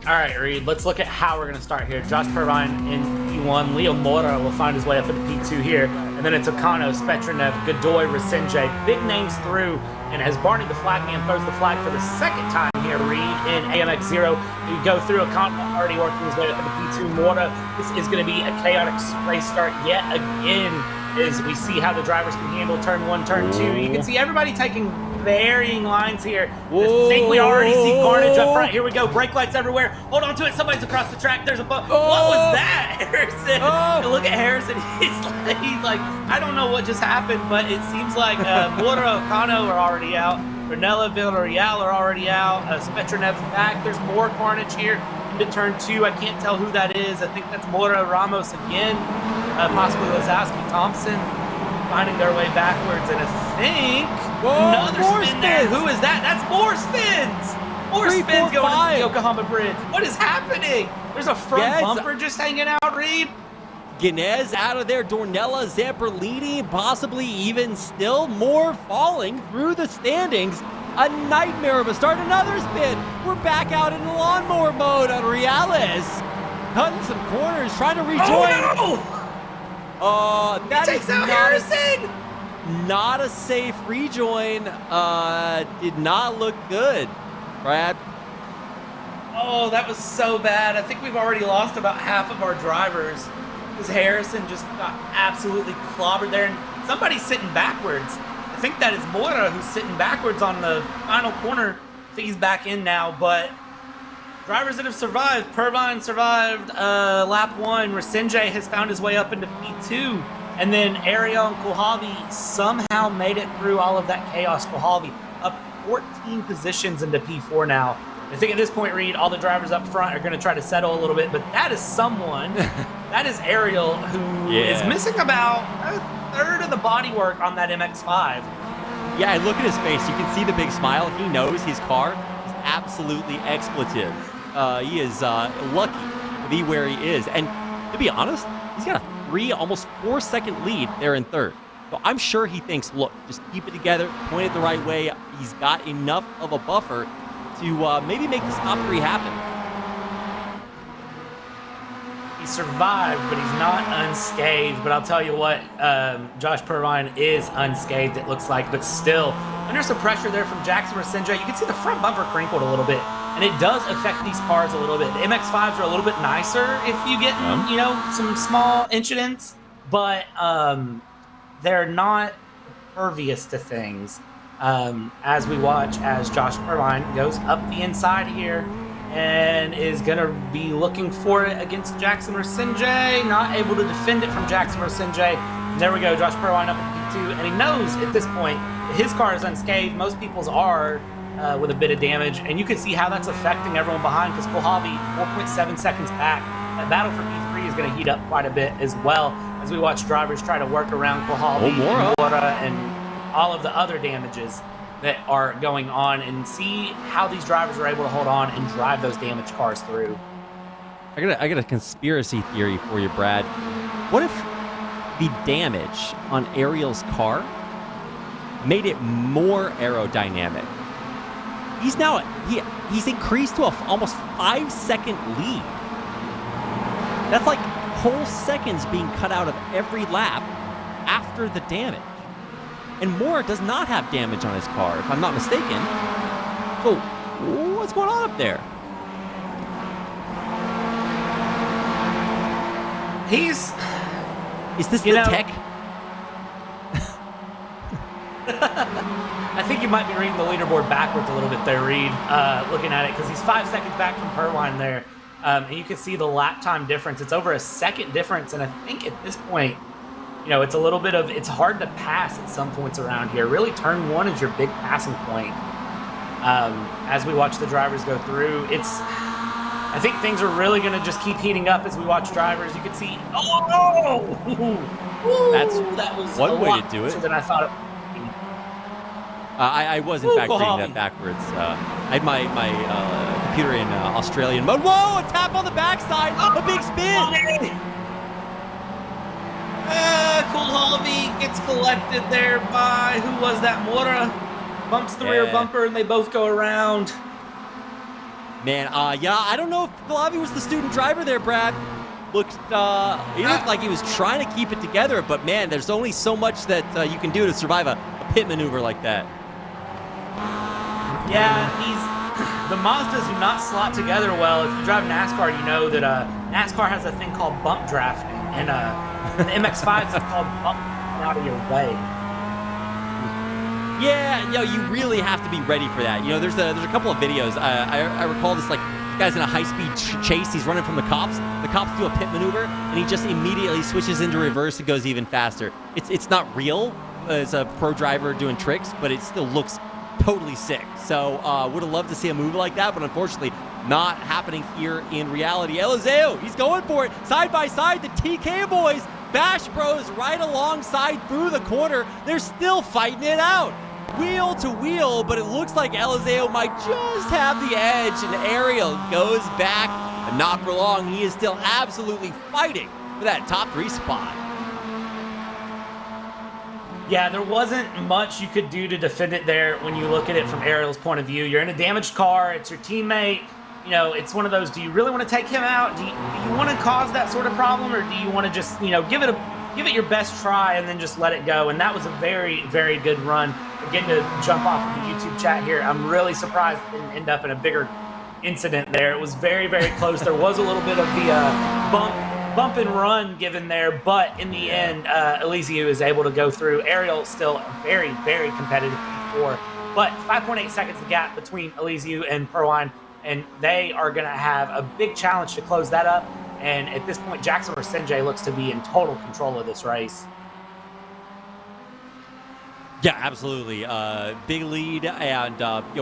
All right, Reed, let's look at how we're going to start here. Josh Pervine in P1. Leo Mora will find his way up into P2 here. And then it's Okano, Spetronev, Godoy, Resenje. Big names through. And as Barney the Flagman throws the flag for the second time here, Reed, in AMX Zero, you go through Okano already working his way up into P2. Mora, this is going to be a chaotic race start yet again as we see how the drivers can handle turn 1, turn 2. You can see everybody taking varying lines here. I think we already see carnage up front. Here we go. Brake lights everywhere. Hold on to it. Somebody's across the track. There's a bump. What was that, Harrison? Look at Harrison. He's like, I don't know what just happened, but it seems like Mora, Okano are already out. Renella, Villarreal are already out. Spetronev's back. There's more carnage here into turn 2. I can't tell who that is. I think that's Mora Ramos again. Possibly Lazowski Thompson finding their way backwards. And I think another spin there. Who is that? That's more spins. More 3, spins 4, going 5. into the Yokohama Bridge. What is happening? There's a front bumper just hanging out, Reed. Guinness out of there, Dornella, Zamperlini, possibly even still more falling through the standings. A nightmare of a start, another spin. We're back out in lawnmower mode on Reales. Cutting some corners, trying to rejoin. That takes is out Harrison. not a safe rejoin. Did not look good, Brad. Oh, that was so bad. I think we've already lost about half of our drivers because Harrison just got absolutely clobbered there. And somebody's sitting backwards. I think that is Mora who's sitting backwards on the final corner. I think he's back in now, but drivers that have survived. Pervine survived lap 1. Rasenjay has found his way up into P2. And then Ariel and Kohalvi somehow made it through all of that chaos. Kohalvi up 14 positions into P4 now. I think at this point, Reed, all the drivers up front are going to try to settle a little bit, but that is someone, that is Ariel, who is missing about a third of the bodywork on that MX-5. Yeah, look at his face. You can see the big smile. He knows his car is absolutely expletive. He is lucky to be where he is. And to be honest, he's got a almost 4-second lead there in third. So I'm sure he thinks, look, just keep it together, point it the right way. He's got enough of a buffer to maybe make this top 3 happen. He survived, but he's not unscathed. But I'll tell you what, Josh Pervine is unscathed, it looks like, but still under some pressure there from Jackson Rasenjay. You can see the front bumper crinkled a little bit, and it does affect these cars a little bit. The MX-5s are a little bit nicer if you get, some small incidents, but they're not pervious to things. As we watch as Josh Pervine goes up the inside here and is going to be looking for it against Jackson Rasenjay. Not able to defend it from Jackson Rasenjay. There we go, Josh Pervine up at P2, and he knows at this point that his car is unscathed. Most people's are with a bit of damage, and you can see how that's affecting everyone behind because Kohalvi 4.7 seconds back. That battle for P3 is going to heat up quite a bit as well as we watch drivers try to work around Kohalvi, Mora, and all of the other damages that are going on, and see how these drivers are able to hold on and drive those damaged cars through. I got a conspiracy theory for you, Brad. What if the damage on Ariel's car made it more aerodynamic? He's increased to a almost 5-second lead. That's like whole seconds being cut out of every lap after the damage. And Moore does not have damage on his car, if I'm not mistaken. So, what's going on up there? Is this the tech? I think you might be reading the leaderboard backwards a little bit there, Reed, looking at it, because he's 5 seconds back from Perline there. And you can see the lap time difference. It's over a second difference, and I think at this point, it's a little bit of, it's hard to pass at some points around here. Really, turn 1 is your big passing point. As we watch the drivers go through, I think things are really going to just keep heating up as we watch drivers. You can see, that was one way to do it. Than I thought it would be. I was, in fact, reading that backwards. I had my computer in Australian mode. Whoa, a tap on the backside, a big spin. Kohalvi gets collected there by, who was that? Mora bumps the rear bumper, and they both go around. Man, I don't know if Kohalvi was the student driver there, Brad. He looked like he was trying to keep it together, but man, there's only so much that you can do to survive a pit maneuver like that. Yeah, the Mazdas do not slot together well. If you drive NASCAR, you know that NASCAR has a thing called bump drafting, and the MX-5 is called bump out of your way. Yeah, you really have to be ready for that. There's a couple of videos. I recall this, like, this guy's in a high-speed chase. He's running from the cops. The cops do a pit maneuver, and he just immediately switches into reverse and goes even faster. It's not real as a pro driver doing tricks, but it still looks totally sick. So would have loved to see a move like that, but unfortunately not happening here in reality. Eliseo, he's going for it. Side by side, the TK boys, Bash Bros right alongside through the corner. They're still fighting it out. wheel to wheel, but it looks like Eliseo might just have the edge, and Ariel goes back, and not for long. He is still absolutely fighting for that top 3 spot. Yeah, there wasn't much you could do to defend it there when you look at it from Ariel's point of view. You're in a damaged car. It's your teammate. You know, it's one of those, do you really want to take him out? Do you want to cause that sort of problem, or do you want to just, you know, give it your best try and then just let it go? And that was a very, very good run. Again, to jump off of the YouTube chat here, I'm really surprised it didn't end up in a bigger incident there. It was very, very close. There was a little bit of the bump and run given there, but in the end, Eliseo is able to go through. Ariel still a very, very competitive P4, but 5.8 seconds the gap between Eliseo and Perwine, and they are going to have a big challenge to close that up. And at this point, Jackson or Senjay looks to be in total control of this race. Yeah, absolutely. Big lead, and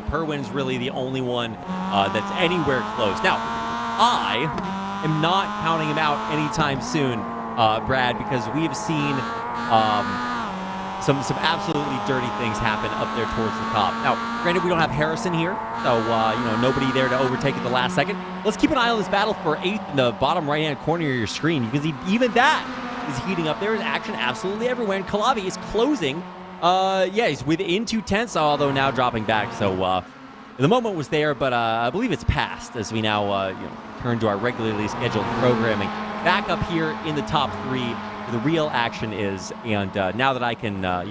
Perwin's really the only one that's anywhere close. Now, I am not counting him out anytime soon, Brad, because we have seen some absolutely dirty things happen up there towards the top. Now, granted, we don't have Harrison here, so nobody there to overtake at the last second. Let's keep an eye on this battle for 8th in the bottom right-hand corner of your screen, because even that is heating up. There is action absolutely everywhere, and Kalavi is closing. He's within 2/10, although now dropping back. So the moment was there, but I believe it's passed as we now turn to our regularly scheduled programming. Back up here in the top 3, where the real action is, and now that I can, I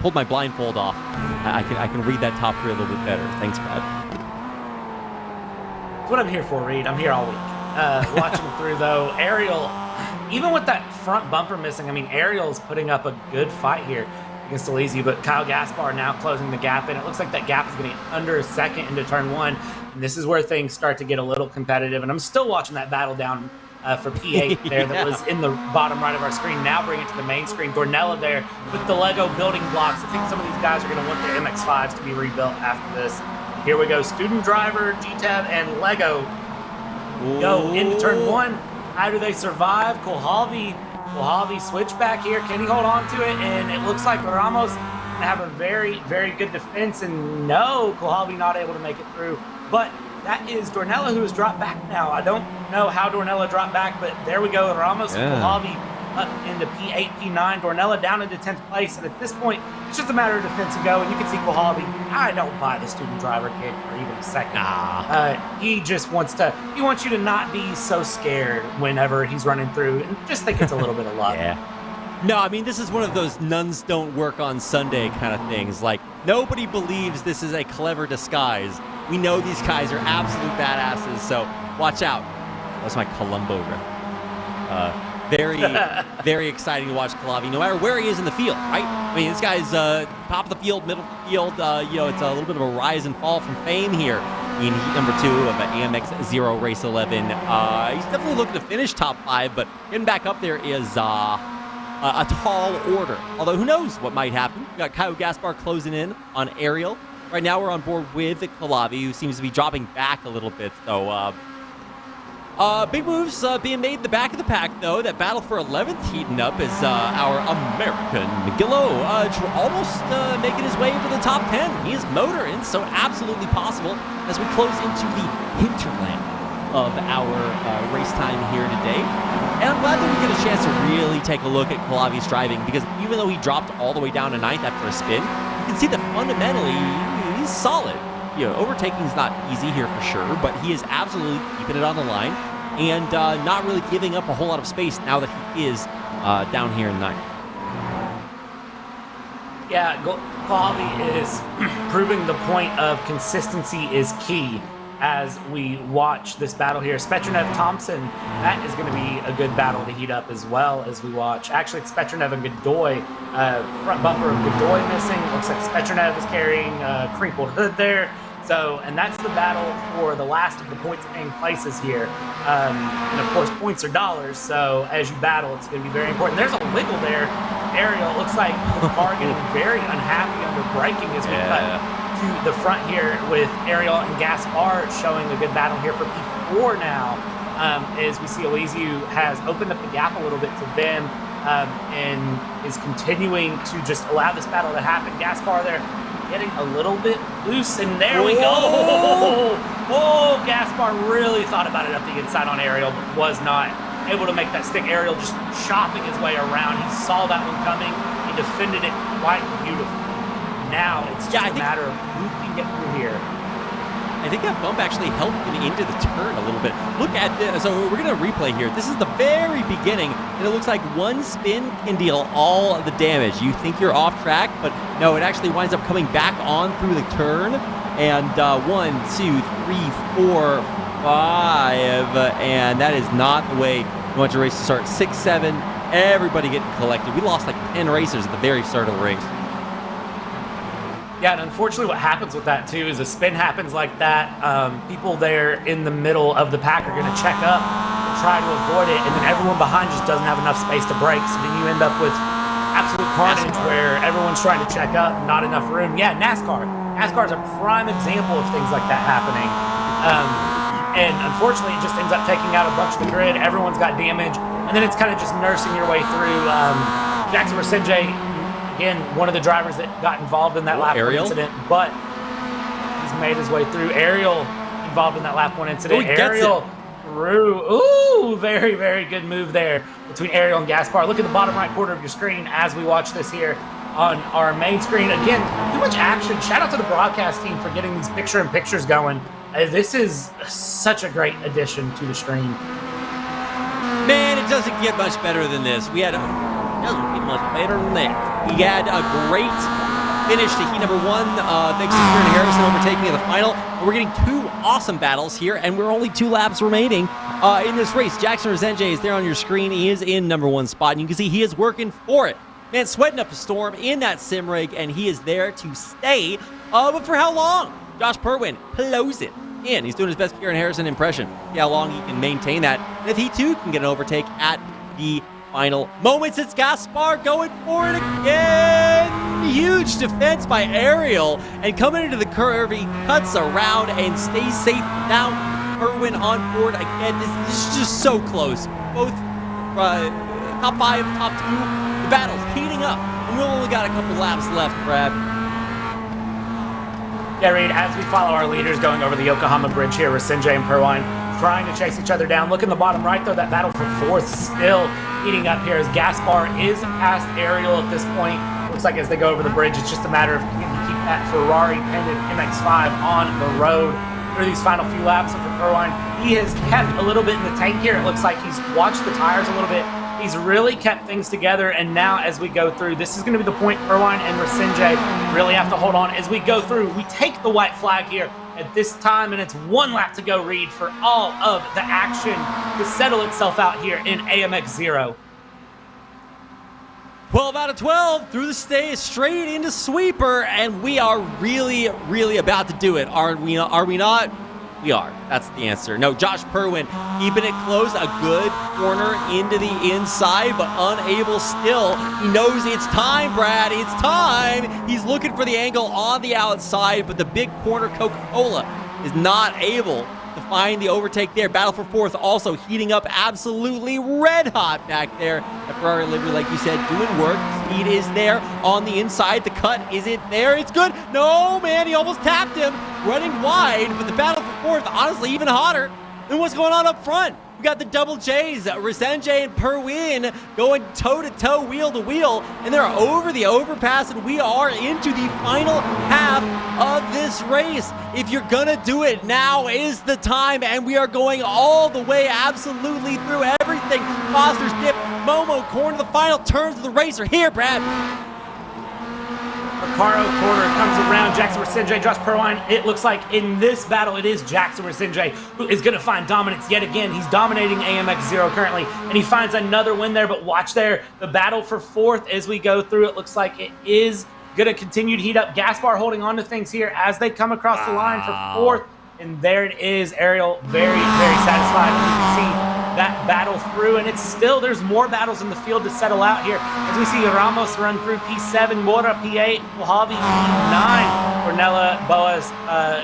pulled my blindfold off, I can read that top 3 a little bit better. Thanks, Brad. That's what I'm here for, Reed. I'm here all week. Watching through, though, Ariel, even with that front bumper missing, I mean, Ariel's putting up a good fight here against Eliseo, but Kyle Gaspar now closing the gap, and it looks like that gap is getting under a second into turn 1, and this is where things start to get a little competitive, and I'm still watching that battle down for P8 there that was in the bottom right of our screen. Now bring it to the main screen. Dornella there with the Lego building blocks. I think some of these guys are going to want their MX-5s to be rebuilt after this. Here we go, student driver, GTAB, and Lego go into turn 1. How do they survive? Kohalvi switchback here. Can he hold on to it? And it looks like Ramos going to have a very, very good defense. And no, Kohalvi not able to make it through. But that is Dornella, who has dropped back now. I don't know how Dornella dropped back, but there we go. Ramos and Kohalvi up into P8, P9. Dornella down into 10th place. And at this point, it's just a matter of defense and go. And you can see Kohalvi, I don't buy the student driver kid for even a second. He just wants you to not be so scared whenever he's running through, and just think it's a little bit of luck. Yeah. No, I mean, this is one of those nuns don't work on Sunday kind of things. Like, nobody believes this is a clever disguise. We know these guys are absolute badasses, so watch out. That's my Columbo rip. Very, very exciting to watch Kalavi, no matter where he is in the field, right? I mean, this guy's top of the field, middle of the field. It's a little bit of a rise and fall from fame here in heat number 2 of an AMX Zero Race 11. He's definitely looking to finish top 5, but getting back up there is a tall order. Although, who knows what might happen? We got Kyle Gaspar closing in on Ariel. Right now, we're on board with Kalavi, who seems to be dropping back a little bit, so... big moves being made in the back of the pack, though. That battle for 11th heating up is our American McGillo almost making his way into the top 10. He is motoring, so absolutely possible as we close into the hinterland of our race time here today. And I'm glad that we get a chance to really take a look at Kalavi's driving, because even though he dropped all the way down to 9th after a spin, you can see that fundamentally he's solid. Overtaking's not easy here for sure, but he is absolutely keeping it on the line and not really giving up a whole lot of space now that he is down here in 9th. Yeah, Kohalvi is proving the point of consistency is key as we watch this battle here. Spetrunev Thompson, that is going to be a good battle to heat up as well as we watch. Actually, it's Spetrunev and Godoy. Front bumper of Godoy missing. Looks like Spetrunev is carrying a crinkled hood there. So, and that's the battle for the last of the points-paying places here. And of course, points are dollars, so as you battle, it's going to be very important. There's a wiggle there. Ariel, it looks like the car getting very unhappy under braking as we cut to the front here with Ariel and Gaspar showing a good battle here for P4 now. As we see Eliseo has opened up the gap a little bit to them. and is continuing to just allow this battle to happen. Gaspar there getting a little bit loose, and there we go. Oh, Gaspar really thought about it up the inside on Ariel, but was not able to make that stick. Ariel just chopping his way around. He saw that one coming. He defended it quite beautifully. Now it's just a matter of who can get through here. I think that bump actually helped him into the turn a little bit. Look at this. So we're going to replay here. This is the very beginning, and it looks like one spin can deal all of the damage. You think you're off track, but no, it actually winds up coming back on through the turn. And 1, 2, 3, 4, 5, and that is not the way you want your race to start. 6, 7, everybody getting collected. We lost like 10 racers at the very start of the race. Yeah, and unfortunately what happens with that too is a spin happens like that. People there in the middle of the pack are going to check up and try to avoid it, and then everyone behind just doesn't have enough space to brake, so then you end up with absolute carnage where everyone's trying to check up, not enough room. Yeah, NASCAR. NASCAR is a prime example of things like that happening. And unfortunately, it just ends up taking out a bunch of the grid. Everyone's got damage, and then it's kind of just nursing your way through. Jackson Resenje, again, one of the drivers that got involved in that lap one incident, but he's made his way through. Ariel involved in that lap one incident. Ariel through. Ooh, very, very good move there between Ariel and Gaspar. Look at the bottom right corner of your screen as we watch this here on our main screen. Again, too much action. Shout out to the broadcast team for getting these picture-in-pictures going. This is such a great addition to the stream. Man, it doesn't get much better than this. It doesn't get much better than that. We had a great finish to heat number 1, thanks to Kieran Harrison overtaking in the final. And we're getting 2 awesome battles here, and we're only 2 laps remaining in this race. Jackson Resenje is there on your screen. He is in number 1 spot, and you can see he is working for it. Man, sweating up a storm in that sim rig, and he is there to stay. But for how long? Josh Perwin blows it in. He's doing his best Kieran Harrison impression. See how long he can maintain that. And if he too can get an overtake at the final moments, it's Gaspar going for it again. Huge defense by Ariel, and coming into the curve, he cuts around and stays safe down. Perwin on board again. This is just so close. Both top 5, top 2. The battle's heating up, and we've only got a couple laps left, Brad. Yeah, Reed, as we follow our leaders going over the Yokohama Bridge here, Resenje and Perwine trying to chase each other down. Look in the bottom right, though, that battle for 4th still heating up here as Gaspar is past Ariel at this point. Looks like as they go over the bridge, it's just a matter of can he keep that Ferrari-pendant MX-5 on the road through these final few laps. And for Perwine, he has kept a little bit in the tank here. It looks like he's watched the tires a little bit. He's really kept things together, and now as we go through, this is going to be the point Perwine and Resenje really have to hold on as we go through. We take the white flag here at this time, and it's 1 lap to go, Reed, for all of the action to settle itself out here in AMX Zero. 12 out of 12 through the stay straight into sweeper, and we are really, really about to do it. Are we not? We are. That's the answer. No, Josh Perwin keeping it close. A good corner into the inside, but unable still. He knows it's time, Brad. It's time. He's looking for the angle on the outside, but the big corner Coca-Cola is not able to find the overtake there. Battle for 4th also heating up, absolutely red hot back there. The Ferrari livery, like you said, doing work. Speed is there on the inside. The cut, is it there? It's good. No, man, he almost tapped him. Running wide, but the battle for 4th, honestly, even hotter than what's going on up front. We got the double J's, Resenje and Perwin going toe-to-toe, wheel-to-wheel, and they're over the overpass, and we are into the final half of this race. If you're gonna do it, now is the time, and we are going all the way absolutely through everything. Foster's dip, Momo corner, the final turns of the race are here, Brad. Recaro corner comes around. Jackson Resenje, Josh Perwine. It looks like in this battle, it is Jackson Resenje who is going to find dominance yet again. He's dominating AMX Zero currently, and he finds another win there. But watch there, the battle for 4th as we go through. It looks like it is going to continue to heat up. Gaspar holding on to things here as they come across the line for 4th. And there it is. Ariel very, very satisfied. You can see that battle through, and it's still, there's more battles in the field to settle out here as we see Ramos run through P7, Mora P8, Mojave P9, Ornella, Boas,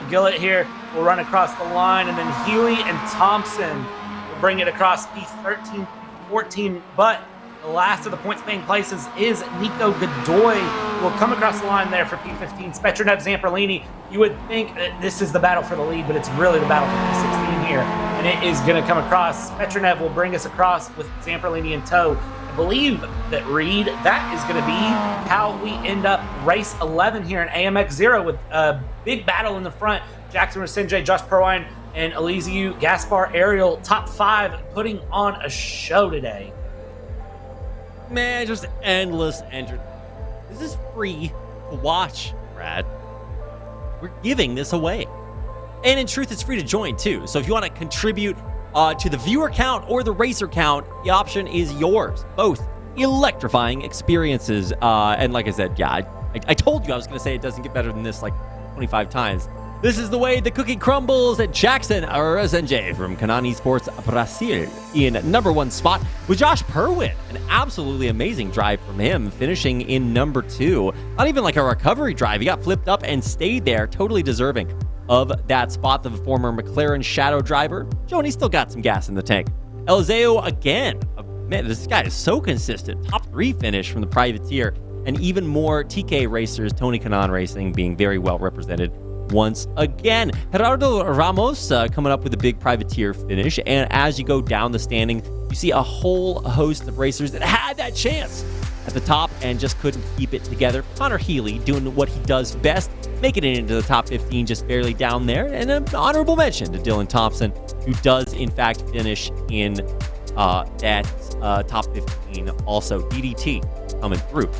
Gillett here will run across the line, and then Healy and Thompson will bring it across P13, P14, but The last of the points paying places is Nico Godoy, who will come across the line there for P15. Spetronov Zamperlini, you would think that this is the battle for the lead, but it's really the battle for P16 here. And it is going to come across. Spetronov will bring us across with Zamperlini in tow. I believe that, Reed, that is going to be how we end up race 11 here in AMX Zero, with a big battle in the front. Jackson Rasinje, Josh Perwine, and Elisiu Gaspar Ariel, top 5, putting on a show today. Man, just endless entertainment. This is free to watch, Brad. We're giving this away. And in truth, it's free to join too. So if you want to contribute to the viewer count or the racer count, the option is yours. Both electrifying experiences. And like I said, yeah, I told you I was going to say it doesn't get better than this like 25 times. This is the way the cookie crumbles at Jackson Rasinje from Kanani Sports Brasil in #1 spot with Josh Perwin. An absolutely amazing drive from him, finishing in #2. Not even like a recovery drive. He got flipped up and stayed there, totally deserving of that spot. The former McLaren Shadow driver. Joni still got some gas in the tank. Eliseo again. Man, this guy is so consistent. Top 3 finish from the privateer. And even more TK racers, Tony Kanaan Racing being very well represented once again. Gerardo Ramos coming up with a big privateer finish. And as you go down the standing, you see a whole host of racers that had that chance at the top and just couldn't keep it together. Connor Healy doing what he does best, making it into the top 15, just barely down there. And an honorable mention to Dylan Thompson, who does in fact finish in that top 15 also. DDT coming through.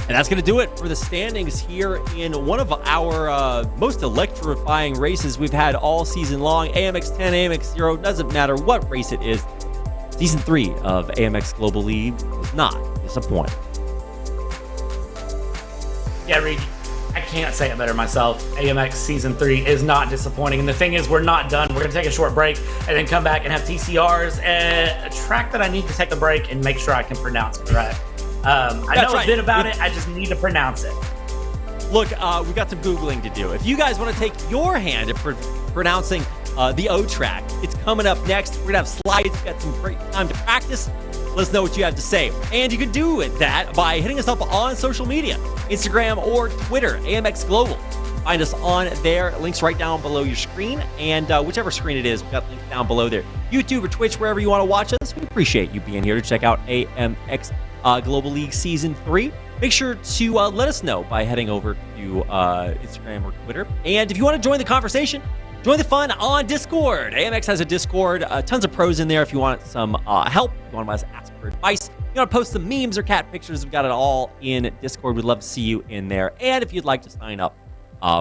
And that's going to do it for the standings here in one of our most electrifying races we've had all season long. AMX 10, AMX Zero, doesn't matter what race it is. Season 3 of AMX Global League does not disappoint. Yeah, Reed, I can't say it better myself. AMX Season 3 is not disappointing. And the thing is, we're not done. We're going to take a short break and then come back and have TCRs, a track that I need to take a break and make sure I can pronounce correct. I know a bit about it. I just need to pronounce it. Look, we got some Googling to do. If you guys want to take your hand at pronouncing the O track, it's coming up next. We're going to have slides. We've got some great time to practice. Let us know what you have to say. And you can do that by hitting us up on social media, Instagram or Twitter, AMX Global. Find us on there. Links right down below your screen. And whichever screen it is, we've got links down below there. YouTube or Twitch, wherever you want to watch us. We appreciate you being here to check out AMX Global League Season 3. Make sure to let us know by heading over to Instagram or Twitter. And if you want to join the conversation, join the fun on Discord. AMX has a Discord, tons of pros in there if you want some help, if you want to ask for advice, you want to post some memes or cat pictures, we've got it all in Discord. We'd love to see you in there. And if you'd like to sign up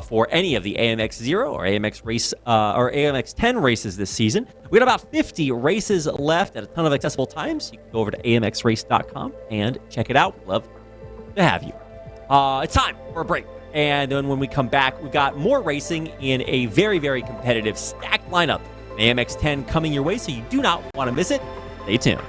for any of the AMX Zero or AMX race or AMX 10 races this season. We got about 50 races left at a ton of accessible times. You can go over to amxrace.com and check it out. We'd love to have you. It's time for a break. And then when we come back, we've got more racing in a very, very competitive stacked lineup. AMX 10 coming your way, so you do not want to miss it. Stay tuned.